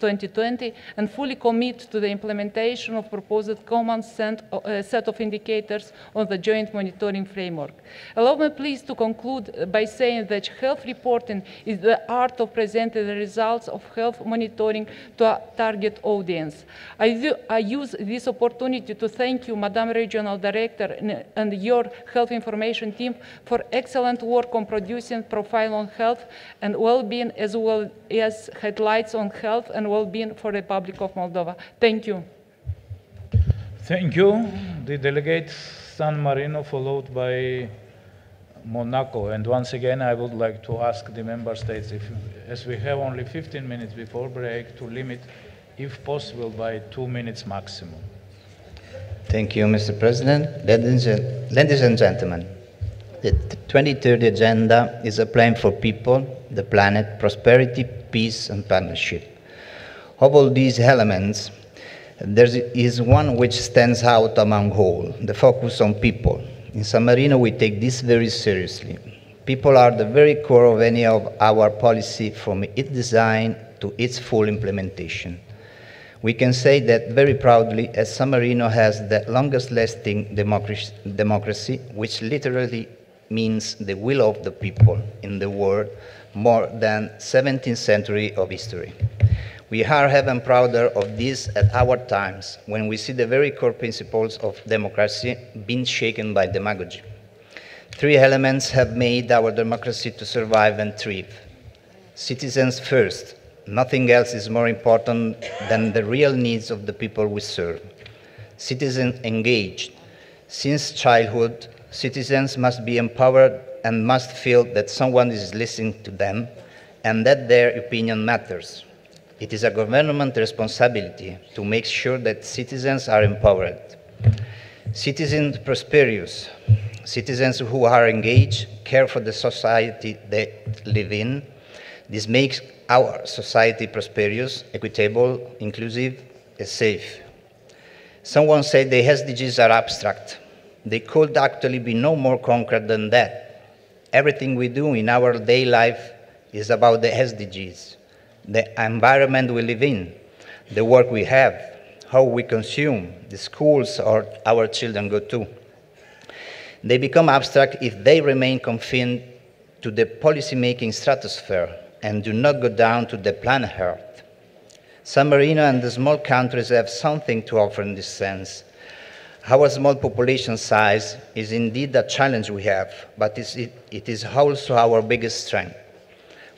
2020, and fully commit to the implementation of proposed common set of indicators on the joint monitoring framework. Allow me please to conclude by saying that health reporting is the art of presenting the results of health monitoring to a target audience. I use this opportunity to thank you, Madam Regional Director, and your health information team for excellent work on producing profile on health and well-being, as well as headlights on health and well-being for the Republic of Moldova. Thank you. Thank you. The delegate San Marino, followed by Monaco. And once again, I would like to ask the member states, as we have only 15 minutes before break, to limit, if possible, by 2 minutes maximum. Thank you, Mr. President. Ladies and gentlemen, the 2030 Agenda is a plan for people, the planet, prosperity, peace, and partnership. Of all these elements, there is one which stands out among all, the focus on people. In San Marino, we take this very seriously. People are the very core of any of our policy, from its design to its full implementation. We can say that very proudly, as San Marino has the longest-lasting democracy, which literally means the will of the people in the world, more than 17th century of history. We are even prouder of this at our times, when we see the very core principles of democracy being shaken by demagogy. 3 elements have made our democracy to survive and thrive. Citizens first. Nothing else is more important than the real needs of the people we serve. Citizens engaged. Since childhood, citizens must be empowered and must feel that someone is listening to them and that their opinion matters. It is a government responsibility to make sure that citizens are empowered. Citizens prosperous. Citizens who are engaged, care for the society they live in. This makes our society prosperous, equitable, inclusive, and safe. Someone said the SDGs are abstract. They could actually be no more concrete than that. Everything we do in our daily life is about the SDGs. The environment we live in, the work we have, how we consume, the schools our children go to. They become abstract if they remain confined to the policy-making stratosphere and do not go down to the planet Earth. San Marino and the small countries have something to offer in this sense. Our small population size is indeed a challenge we have, but it is also our biggest strength.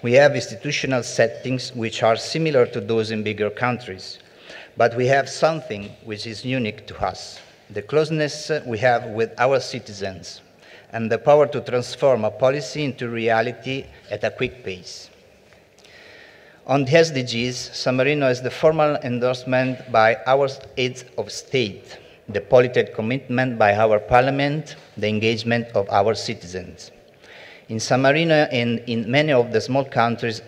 We have institutional settings which are similar to those in bigger countries, but we have something which is unique to us, the closeness we have with our citizens, and the power to transform a policy into reality at a quick pace. On the SDGs, San Marino has the formal endorsement by our heads of state, the political commitment by our parliament, the engagement of our citizens. In San Marino and in many of the small countries,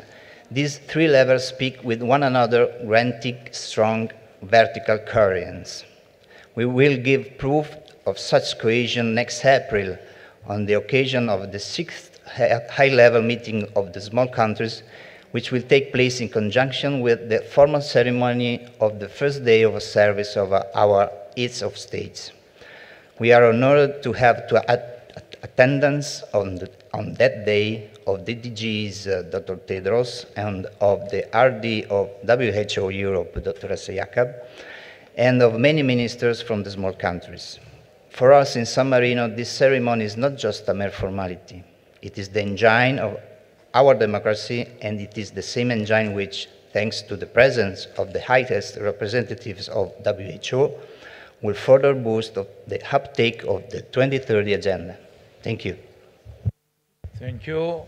these three levels speak with one another, granting strong vertical coherence. We will give proof of such cohesion next April on the occasion of the 6th high-level meeting of the small countries, which will take place in conjunction with the formal ceremony of the first day of service of our Heads of States. We are honored to have attendance on that day of the DGs, Dr. Tedros, and of the RD of WHO Europe, Dr. RC68, Jakob, and of many ministers from the small countries. For us in San Marino, this ceremony is not just a mere formality. It is the engine of our democracy, and it is the same engine which, thanks to the presence of the highest representatives of WHO, will further boost the uptake of the 2030 agenda. Thank you. Thank you.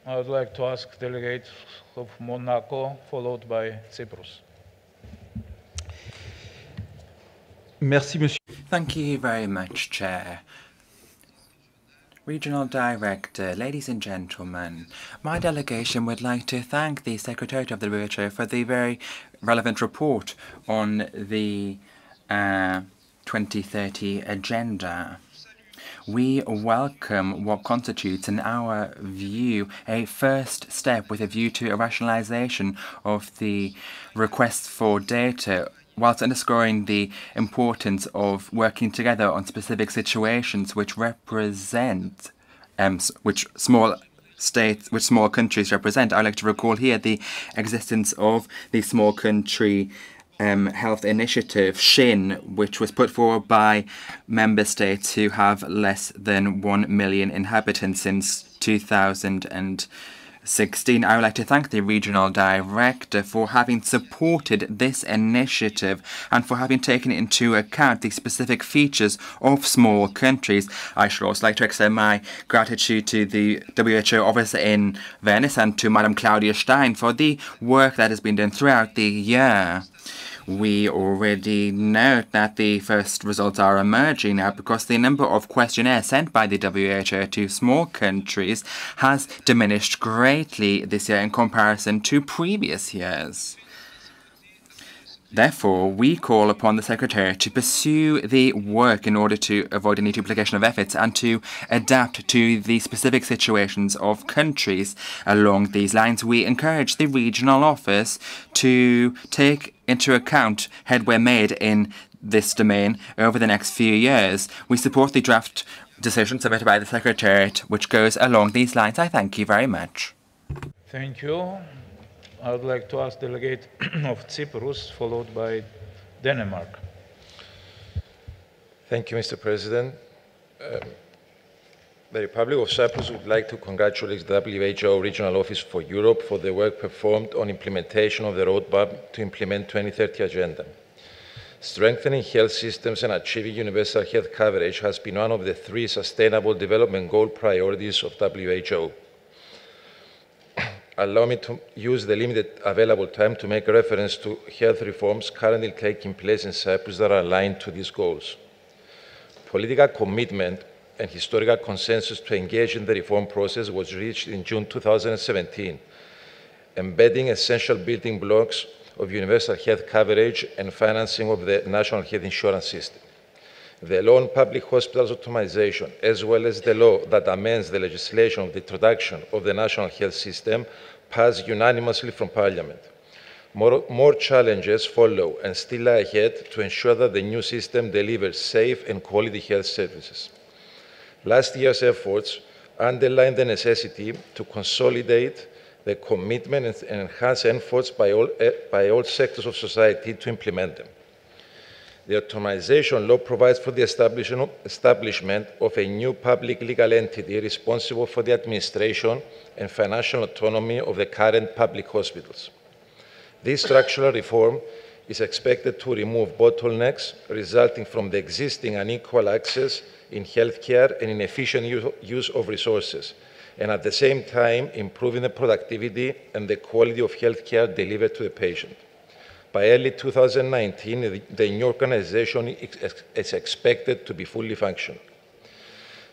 I would like to ask delegates of Monaco, followed by Cyprus. Merci, Monsieur. Thank you very much, Chair. Regional Director, ladies and gentlemen, my delegation would like to thank the Secretariat of the WHO for the very relevant report on the 2030 agenda. We welcome what constitutes, in our view, a first step with a view to a rationalization of the requests for data, whilst underscoring the importance of working together on specific situations which represent, which small countries represent. I'd like to recall here the existence of the small country health initiative, SHIN, which was put forward by member states who have less than 1 million inhabitants since 2016. I would like to thank the regional director for having supported this initiative and for having taken into account the specific features of small countries. I should also like to extend my gratitude to the WHO office in Venice and to Madam Claudia Stein for the work that has been done throughout the year. We already know that the first results are emerging now because the number of questionnaires sent by the WHO to small countries has diminished greatly this year in comparison to previous years. Therefore, we call upon the Secretariat to pursue the work in order to avoid any duplication of efforts and to adapt to the specific situations of countries. Along these lines, we encourage the regional office to take into account headway made in this domain over the next few years. We support the draft decision submitted by the Secretariat, which goes along these lines. I thank you very much. Thank you. I would like to ask delegate of Cyprus, followed by Denmark. Thank you, Mr. President. The Republic of Cyprus would like to congratulate the WHO Regional Office for Europe for the work performed on implementation of the roadmap to implement 2030 agenda. Strengthening health systems and achieving universal health coverage has been one of the 3 Sustainable Development Goal priorities of WHO. Allow me to use the limited available time to make reference to health reforms currently taking place in Cyprus that are aligned to these goals. Political commitment and historical consensus to engage in the reform process was reached in June 2017, embedding essential building blocks of universal health coverage and financing of the national health insurance system. The law on public hospitals optimization, as well as the law that amends the legislation of the introduction of the national health system, passed unanimously from Parliament. More challenges follow and still lie ahead to ensure that the new system delivers safe and quality health services. Last year's efforts underline the necessity to consolidate the commitment and enhance efforts by all sectors of society to implement them. The atomization law provides for the establishment of a new public legal entity responsible for the administration and financial autonomy of the current public hospitals. This structural reform is expected to remove bottlenecks resulting from the existing unequal access in healthcare and inefficient use of resources, and at the same time improving the productivity and the quality of healthcare delivered to the patient. By early 2019, the new organization is expected to be fully functional.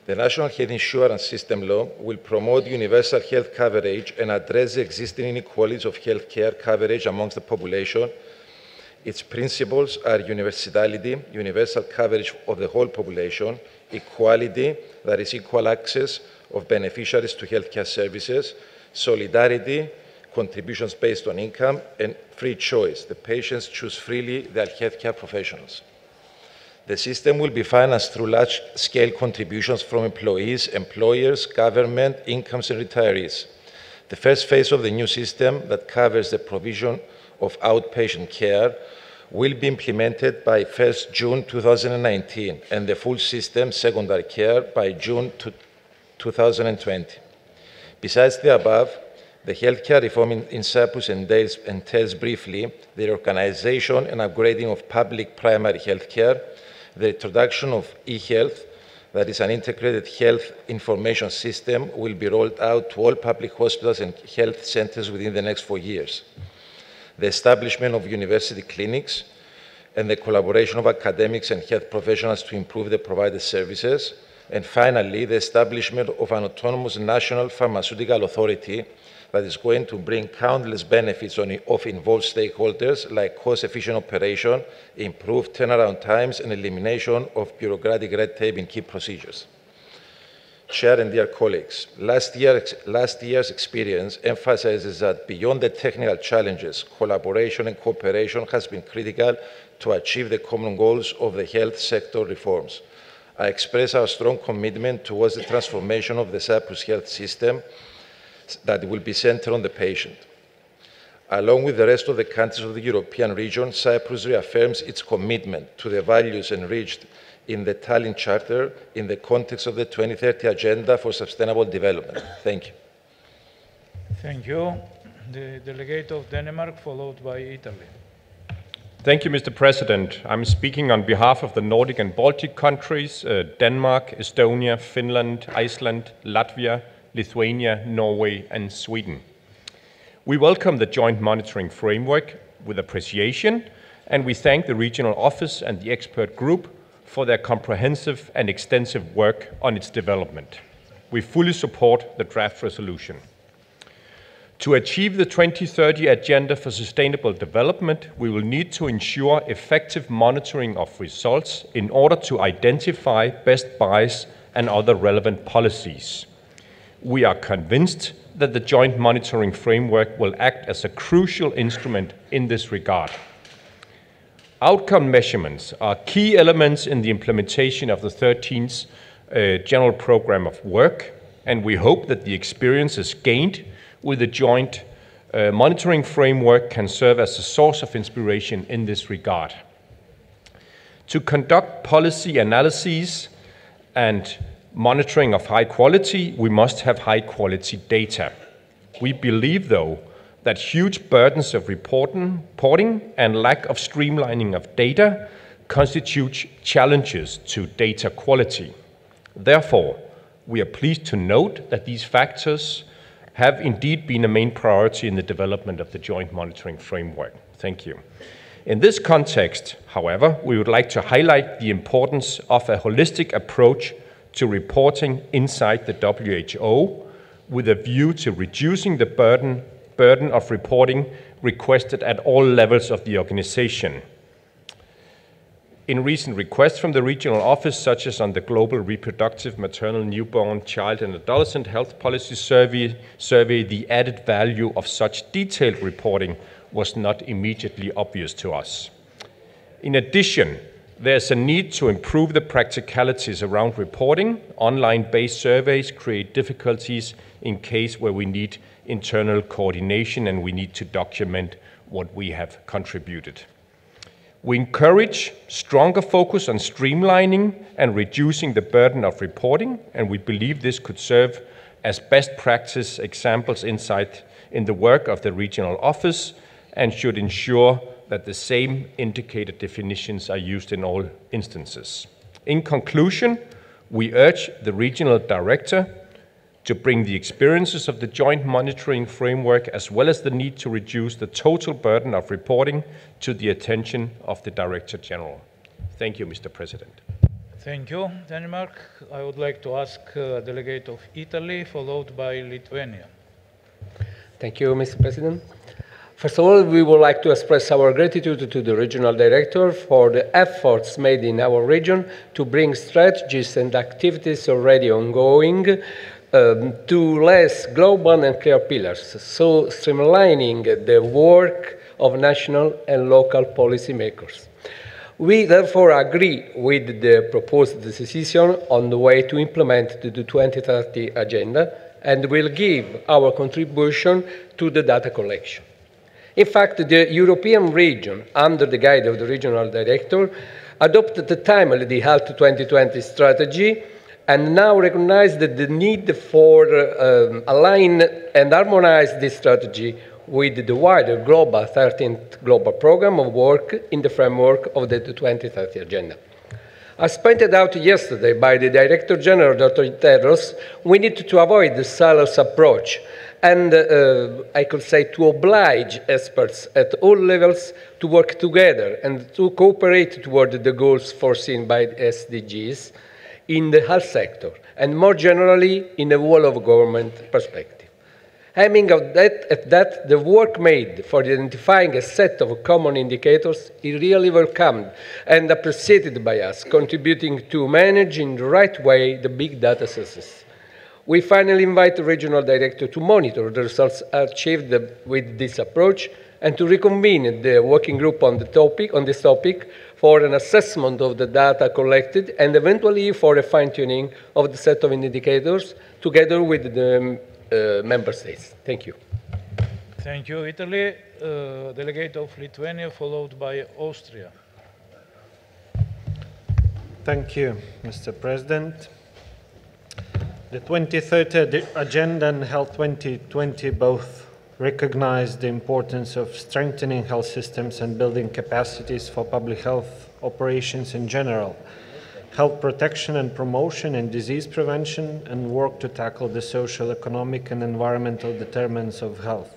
The National Health Insurance System Law will promote universal health coverage and address the existing inequalities of health care coverage amongst the population. Its principles are universality, universal coverage of the whole population, equality, that is equal access of beneficiaries to healthcare services, solidarity, contributions based on income, and free choice. The patients choose freely their healthcare professionals. The system will be financed through large-scale contributions from employees, employers, government, incomes, and retirees. The first phase of the new system that covers the provision of outpatient care will be implemented by 1st June 2019, and the full system, secondary care, by June 2020. Besides the above, the healthcare reform in Cyprus entails briefly the reorganization and upgrading of public primary healthcare, the introduction of e-health, that is an integrated health information system, will be rolled out to all public hospitals and health centers within the next 4 years. The establishment of university clinics and the collaboration of academics and health professionals to improve the provided services. And finally, the establishment of an autonomous national pharmaceutical authority that is going to bring countless benefits of involved stakeholders, like cost-efficient operation, improved turnaround times, and elimination of bureaucratic red tape in key procedures. Chair and dear colleagues, last year's experience emphasizes that beyond the technical challenges, collaboration and cooperation has been critical to achieve the common goals of the health sector reforms. I express our strong commitment towards the transformation of the Cyprus health system that will be centered on the patient. Along with the rest of the countries of the European region, Cyprus reaffirms its commitment to the values enriched in the Tallinn Charter in the context of the 2030 Agenda for Sustainable Development. Thank you. Thank you. The delegate of Denmark, followed by Italy. Thank you, Mr. President. I'm speaking on behalf of the Nordic and Baltic countries, Denmark, Estonia, Finland, Iceland, Latvia, Lithuania, Norway, and Sweden. We welcome the joint monitoring framework with appreciation, and we thank the regional office and the expert group for their comprehensive and extensive work on its development. We fully support the draft resolution. To achieve the 2030 Agenda for Sustainable Development, we will need to ensure effective monitoring of results in order to identify best buys and other relevant policies. We are convinced that the joint monitoring framework will act as a crucial instrument in this regard. Outcome measurements are key elements in the implementation of the 13th General Programme of Work, and we hope that the experiences gained with the joint monitoring framework can serve as a source of inspiration in this regard. To conduct policy analyses and monitoring of high quality, we must have high quality data. We believe, though, that huge burdens of reporting and lack of streamlining of data constitute challenges to data quality. Therefore, we are pleased to note that these factors have indeed been a main priority in the development of the joint monitoring framework. Thank you. In this context, however, we would like to highlight the importance of a holistic approach to reporting inside the WHO with a view to reducing the burden of reporting requested at all levels of the organization. In recent requests from the regional office, such as on the Global Reproductive, Maternal, Newborn, Child and Adolescent Health Policy survey, the added value of such detailed reporting was not immediately obvious to us. In addition, there's a need to improve the practicalities around reporting. Online-based surveys create difficulties in case where we need internal coordination and we need to document what we have contributed. We encourage stronger focus on streamlining and reducing the burden of reporting, and we believe this could serve as best practice examples in the work of the regional office and should ensure that the same indicator definitions are used in all instances. In conclusion, we urge the regional director to bring the experiences of the joint monitoring framework as well as the need to reduce the total burden of reporting to the attention of the Director General. Thank you, Mr. President. Thank you, Denmark. I would like to ask a delegate of Italy, followed by Lithuania. Thank you, Mr. President. First of all, we would like to express our gratitude to the Regional Director for the efforts made in our region to bring strategies and activities already ongoing to less global and clear pillars, so streamlining the work of national and local policymakers. We therefore agree with the proposed decision on the way to implement the 2030 agenda and will give our contribution to the data collection. In fact, the European region, under the guide of the Regional Director, adopted timely the Health 2020 strategy and now recognizes the need for align and harmonize this strategy with the wider global 13th Global Programme of Work in the framework of the 2030 Agenda. As pointed out yesterday by the Director General, Dr. Tedros, we need to avoid the silos approach and, I could say, to oblige experts at all levels to work together and to cooperate toward the goals foreseen by the SDGs in the health sector and more generally in a whole of government perspective. Aiming at that, the work made for identifying a set of common indicators is really welcomed and appreciated by us, contributing to manage in the right way the big data sources. We finally invite the Regional Director to monitor the results achieved with this approach and to reconvene the working group on this topic for an assessment of the data collected and eventually for a fine-tuning of the set of indicators together with the Member States. Thank you. Thank you, Italy. Delegate of Lithuania, followed by Austria. Thank you, Mr. President. The 2030 Agenda and Health 2020 both recognize the importance of strengthening health systems and building capacities for public health operations in general, health protection and promotion and disease prevention, and work to tackle the social, economic, and environmental determinants of health.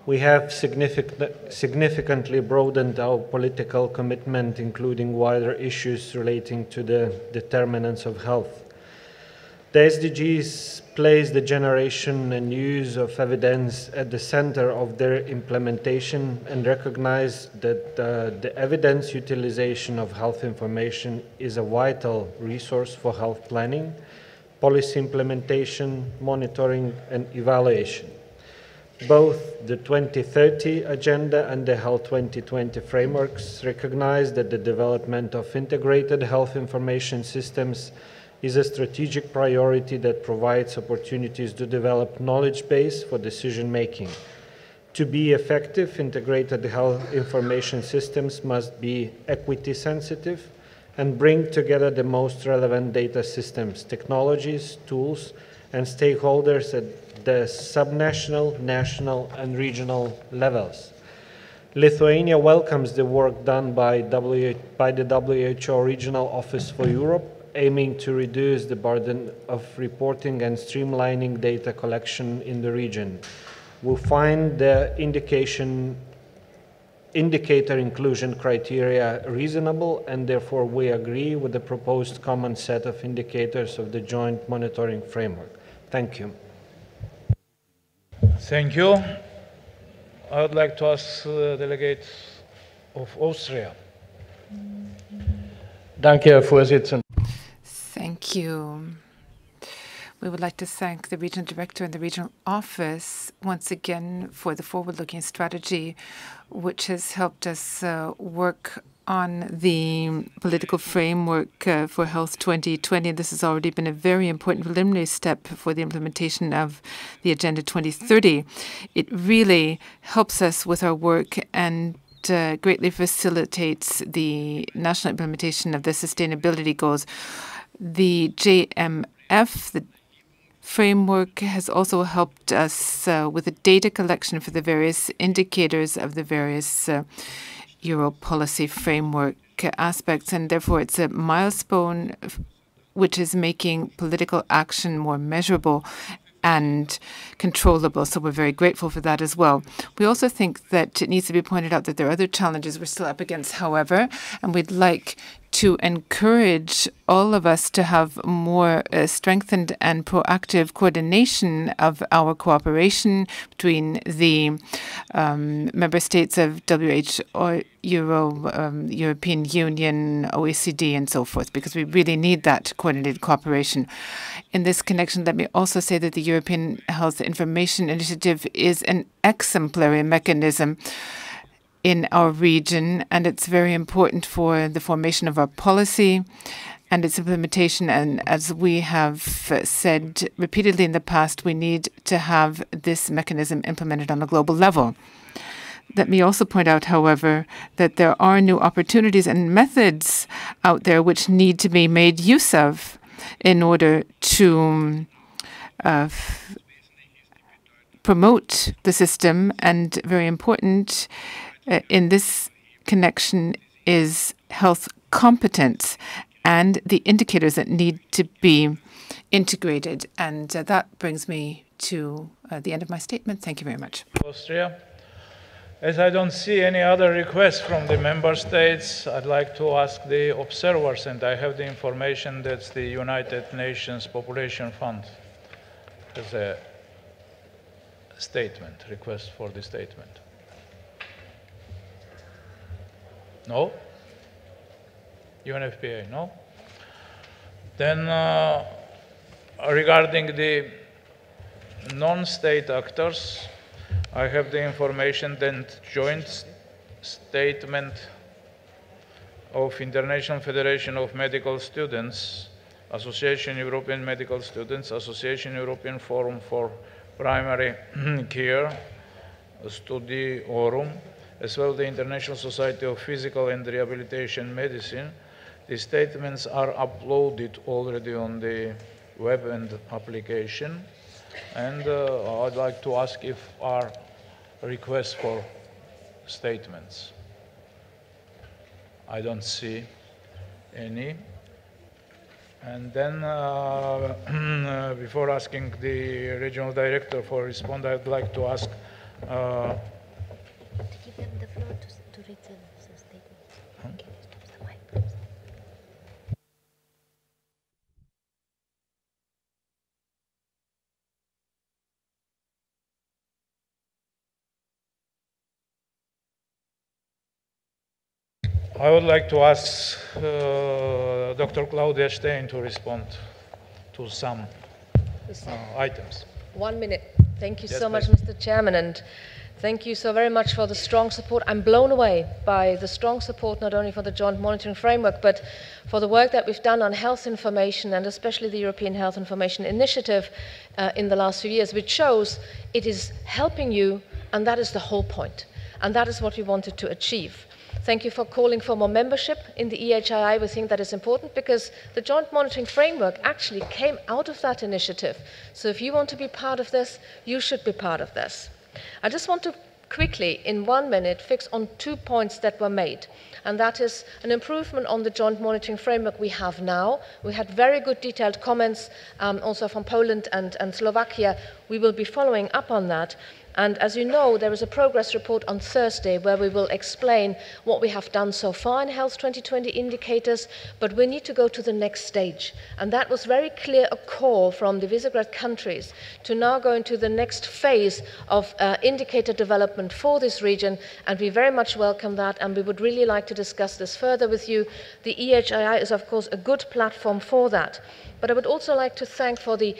We have significantly broadened our political commitment, including wider issues relating to the determinants of health. The SDGs place the generation and use of evidence at the center of their implementation and recognize that the evidence utilization of health information is a vital resource for health planning, policy implementation, monitoring, and evaluation. Both the 2030 Agenda and the Health 2020 frameworks recognize that the development of integrated health information systems is a strategic priority that provides opportunities to develop knowledge base for decision making. To be effective, integrated health information systems must be equity sensitive and bring together the most relevant data systems, technologies, tools, and stakeholders at the subnational, national, and regional levels. Lithuania welcomes the work done by the WHO Regional Office for Europe, aiming to reduce the burden of reporting and streamlining data collection in the region. We find the indicator inclusion criteria reasonable, and therefore we agree with the proposed common set of indicators of the joint monitoring framework. Thank you. Thank you. I would like to ask the delegate of Austria. Danke, Herr Vorsitzender. Thank you. We would like to thank the Regional Director and the Regional Office once again for the forward-looking strategy, which has helped us work on the political framework for Health 2020. This has already been a very important preliminary step for the implementation of the Agenda 2030. It really helps us with our work and greatly facilitates the national implementation of the sustainability goals. The JMF, the framework, has also helped us with the data collection for the various indicators of the various Euro policy framework aspects, and therefore it's a milestone which is making political action more measurable and controllable. So we're very grateful for that as well. We also think that it needs to be pointed out that there are other challenges we're still up against, however, and we'd like to encourage all of us to have more strengthened and proactive coordination of our cooperation between the member states of WHO, European Union, OECD, and so forth, because we really need that coordinated cooperation. In this connection, let me also say that the European Health Information Initiative is an exemplary mechanism in our region, and it's very important for the formation of our policy and its implementation. And as we have said repeatedly in the past, we need to have this mechanism implemented on a global level. Let me also point out, however, that there are new opportunities and methods out there which need to be made use of in order to promote the system. And very important in this connection is health competence and the indicators that need to be integrated. And that brings me to the end of my statement. Thank you very much. Austria. As I don't see any other requests from the member states, I'd like to ask the observers, and I have the information that the United Nations Population Fund has a statement, request for the statement. No? UNFPA, no? Then regarding the non-state actors, I have the information that joint statement of International Federation of Medical Students, Association European Medical Students, Association European Forum for Primary Care, Studiorum, as well as the International Society of Physical and Rehabilitation Medicine. The statements are uploaded already on the web and application. And I'd like to ask if are requests for statements. I don't see any. And then before asking the regional director for response, I'd like to ask to give them the floor to read the statement. Can you stop the mic, please? I would like to ask Dr. Claudia Stein to respond to some items. 1 minute. Thank you Yes, so much, please. Mr. Chairman, and thank you so very much for the strong support. I'm blown away by the strong support, not only for the joint monitoring framework, but for the work that we've done on health information, and especially the European Health Information Initiative in the last few years, which shows it is helping you, and that is the whole point. And that is what we wanted to achieve. Thank you for calling for more membership in the EHII. We think that is important because the joint monitoring framework actually came out of that initiative. So if you want to be part of this, you should be part of this. I just want to quickly, in 1 minute, fix on 2 points that were made. And that is an improvement on the joint monitoring framework we have now. We had very good detailed comments also from Poland and Slovakia. We will be following up on that. And as you know, there is a progress report on Thursday where we will explain what we have done so far in Health 2020 indicators, but we need to go to the next stage. And that was very clear a call from the Visegrad countries to now go into the next phase of indicator development for this region, and we very much welcome that, and we would really like to discuss this further with you. The EHII is, of course, a good platform for that. But I would also like to thank for the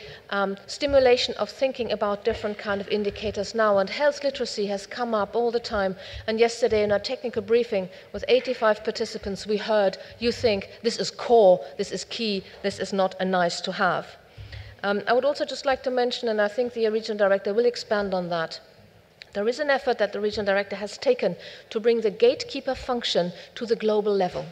stimulation of thinking about different kind of indicators now. And health literacy has come up all the time. And yesterday in our technical briefing with 85 participants, we heard you think this is core, this is key, this is not a nice to have. I would also just like to mention, and I think the regional director will expand on that, There is an effort that the regional director has taken to bring the gatekeeper function to the global level.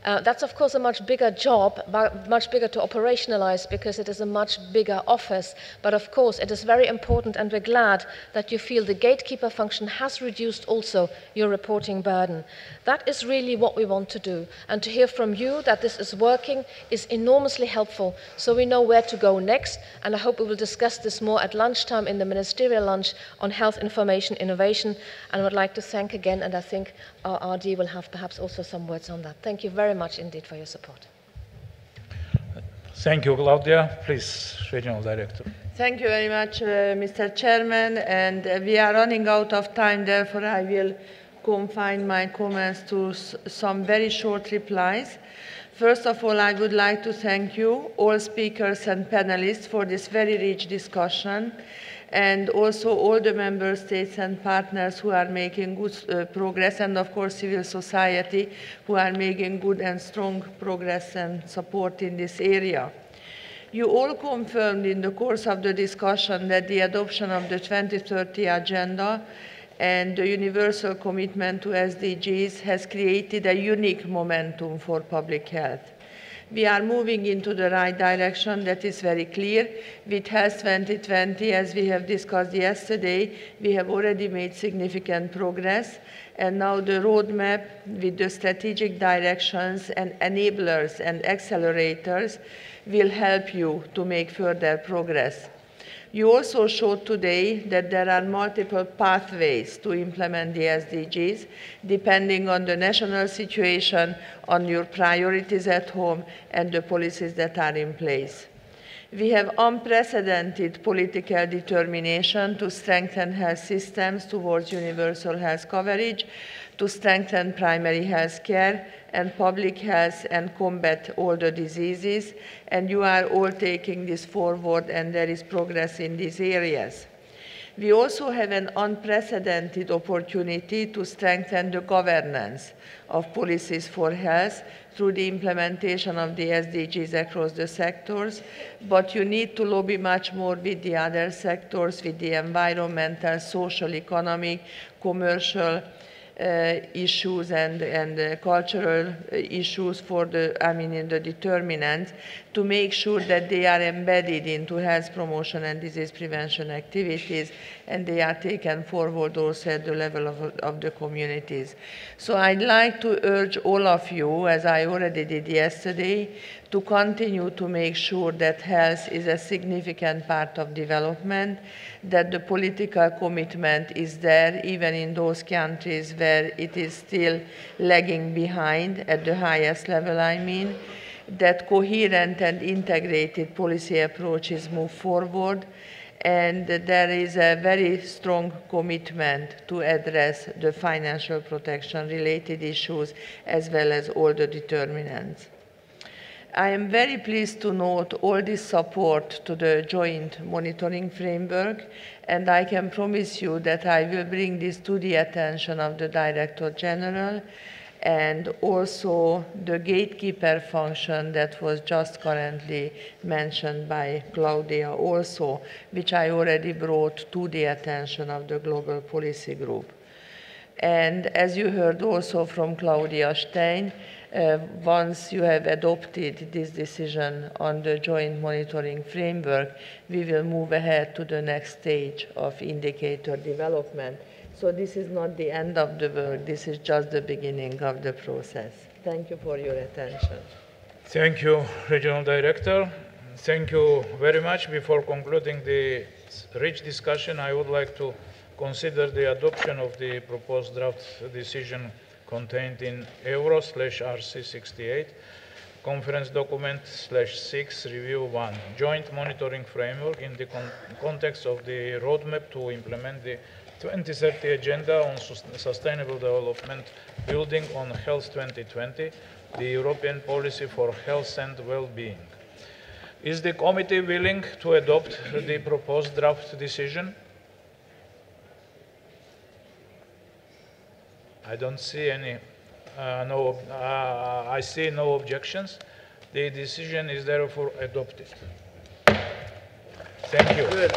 That's of course a much bigger job, much bigger to operationalize because it is a much bigger office, but of course it is very important, and we're glad that you feel the gatekeeper function has reduced also your reporting burden. That is really what we want to do, and to hear from you that this is working is enormously helpful, so we know where to go next, and I hope we will discuss this more at lunchtime in the ministerial lunch on health information innovation, and I would like to thank again, and I think our RD will have perhaps also some words on that. Thank you very much indeed for your support. Thank you, Claudia. Please, Regional Director. Thank you very much, Mr. Chairman, and we are running out of time, therefore I will confine my comments to some very short replies. First of all, I would like to thank you, all speakers and panelists, for this very rich discussion, and also all the member states and partners who are making good progress, and of course civil society who are making good and strong progress and support in this area. You all confirmed in the course of the discussion that the adoption of the 2030 Agenda and the universal commitment to SDGs has created a unique momentum for public health. We are moving into the right direction, that is very clear. With Health 2020, as we have discussed yesterday, we have already made significant progress, and now the roadmap with the strategic directions and enablers and accelerators will help you to make further progress. You also showed today that there are multiple pathways to implement the SDGs, depending on the national situation, on your priorities at home, and the policies that are in place. We have unprecedented political determination to strengthen health systems towards universal health coverage, to strengthen primary health care and public health and combat all the diseases, and you are all taking this forward, and there is progress in these areas. We also have an unprecedented opportunity to strengthen the governance of policies for health through the implementation of the SDGs across the sectors, but you need to lobby much more with the other sectors, with the environmental, social, economic, commercial issues and cultural issues for in the determinants, to make sure that they are embedded into health promotion and disease prevention activities, and they are taken forward also at the level of the communities. So I'd like to urge all of you, as I already did yesterday, to continue to make sure that health is a significant part of development, that the political commitment is there, even in those countries where it is still lagging behind at the highest level, I mean, that coherent and integrated policy approaches move forward, and there is a very strong commitment to address the financial protection related issues as well as all the determinants. I am very pleased to note all this support to the joint monitoring framework, and I can promise you that I will bring this to the attention of the Director General, and also the gatekeeper function that was just currently mentioned by Claudia also, which I already brought to the attention of the Global Policy Group. And as you heard also from Claudia Stein, once you have adopted this decision on the joint monitoring framework, we will move ahead to the next stage of indicator development. So this is not the end of the work, this is just the beginning of the process. Thank you for your attention. Thank you, Regional Director. Thank you very much. Before concluding the rich discussion, I would like to consider the adoption of the proposed draft decision contained in Euro/RC68, Conference Document /6 Review 1, Joint Monitoring Framework in the context of the roadmap to implement the 2030 Agenda on Sustainable Development, building on Health 2020, the European Policy for Health and Well-being. Is the committee willing to adopt the proposed draft decision? I don't see any, I see no objections. The decision is therefore adopted. Thank you. Good.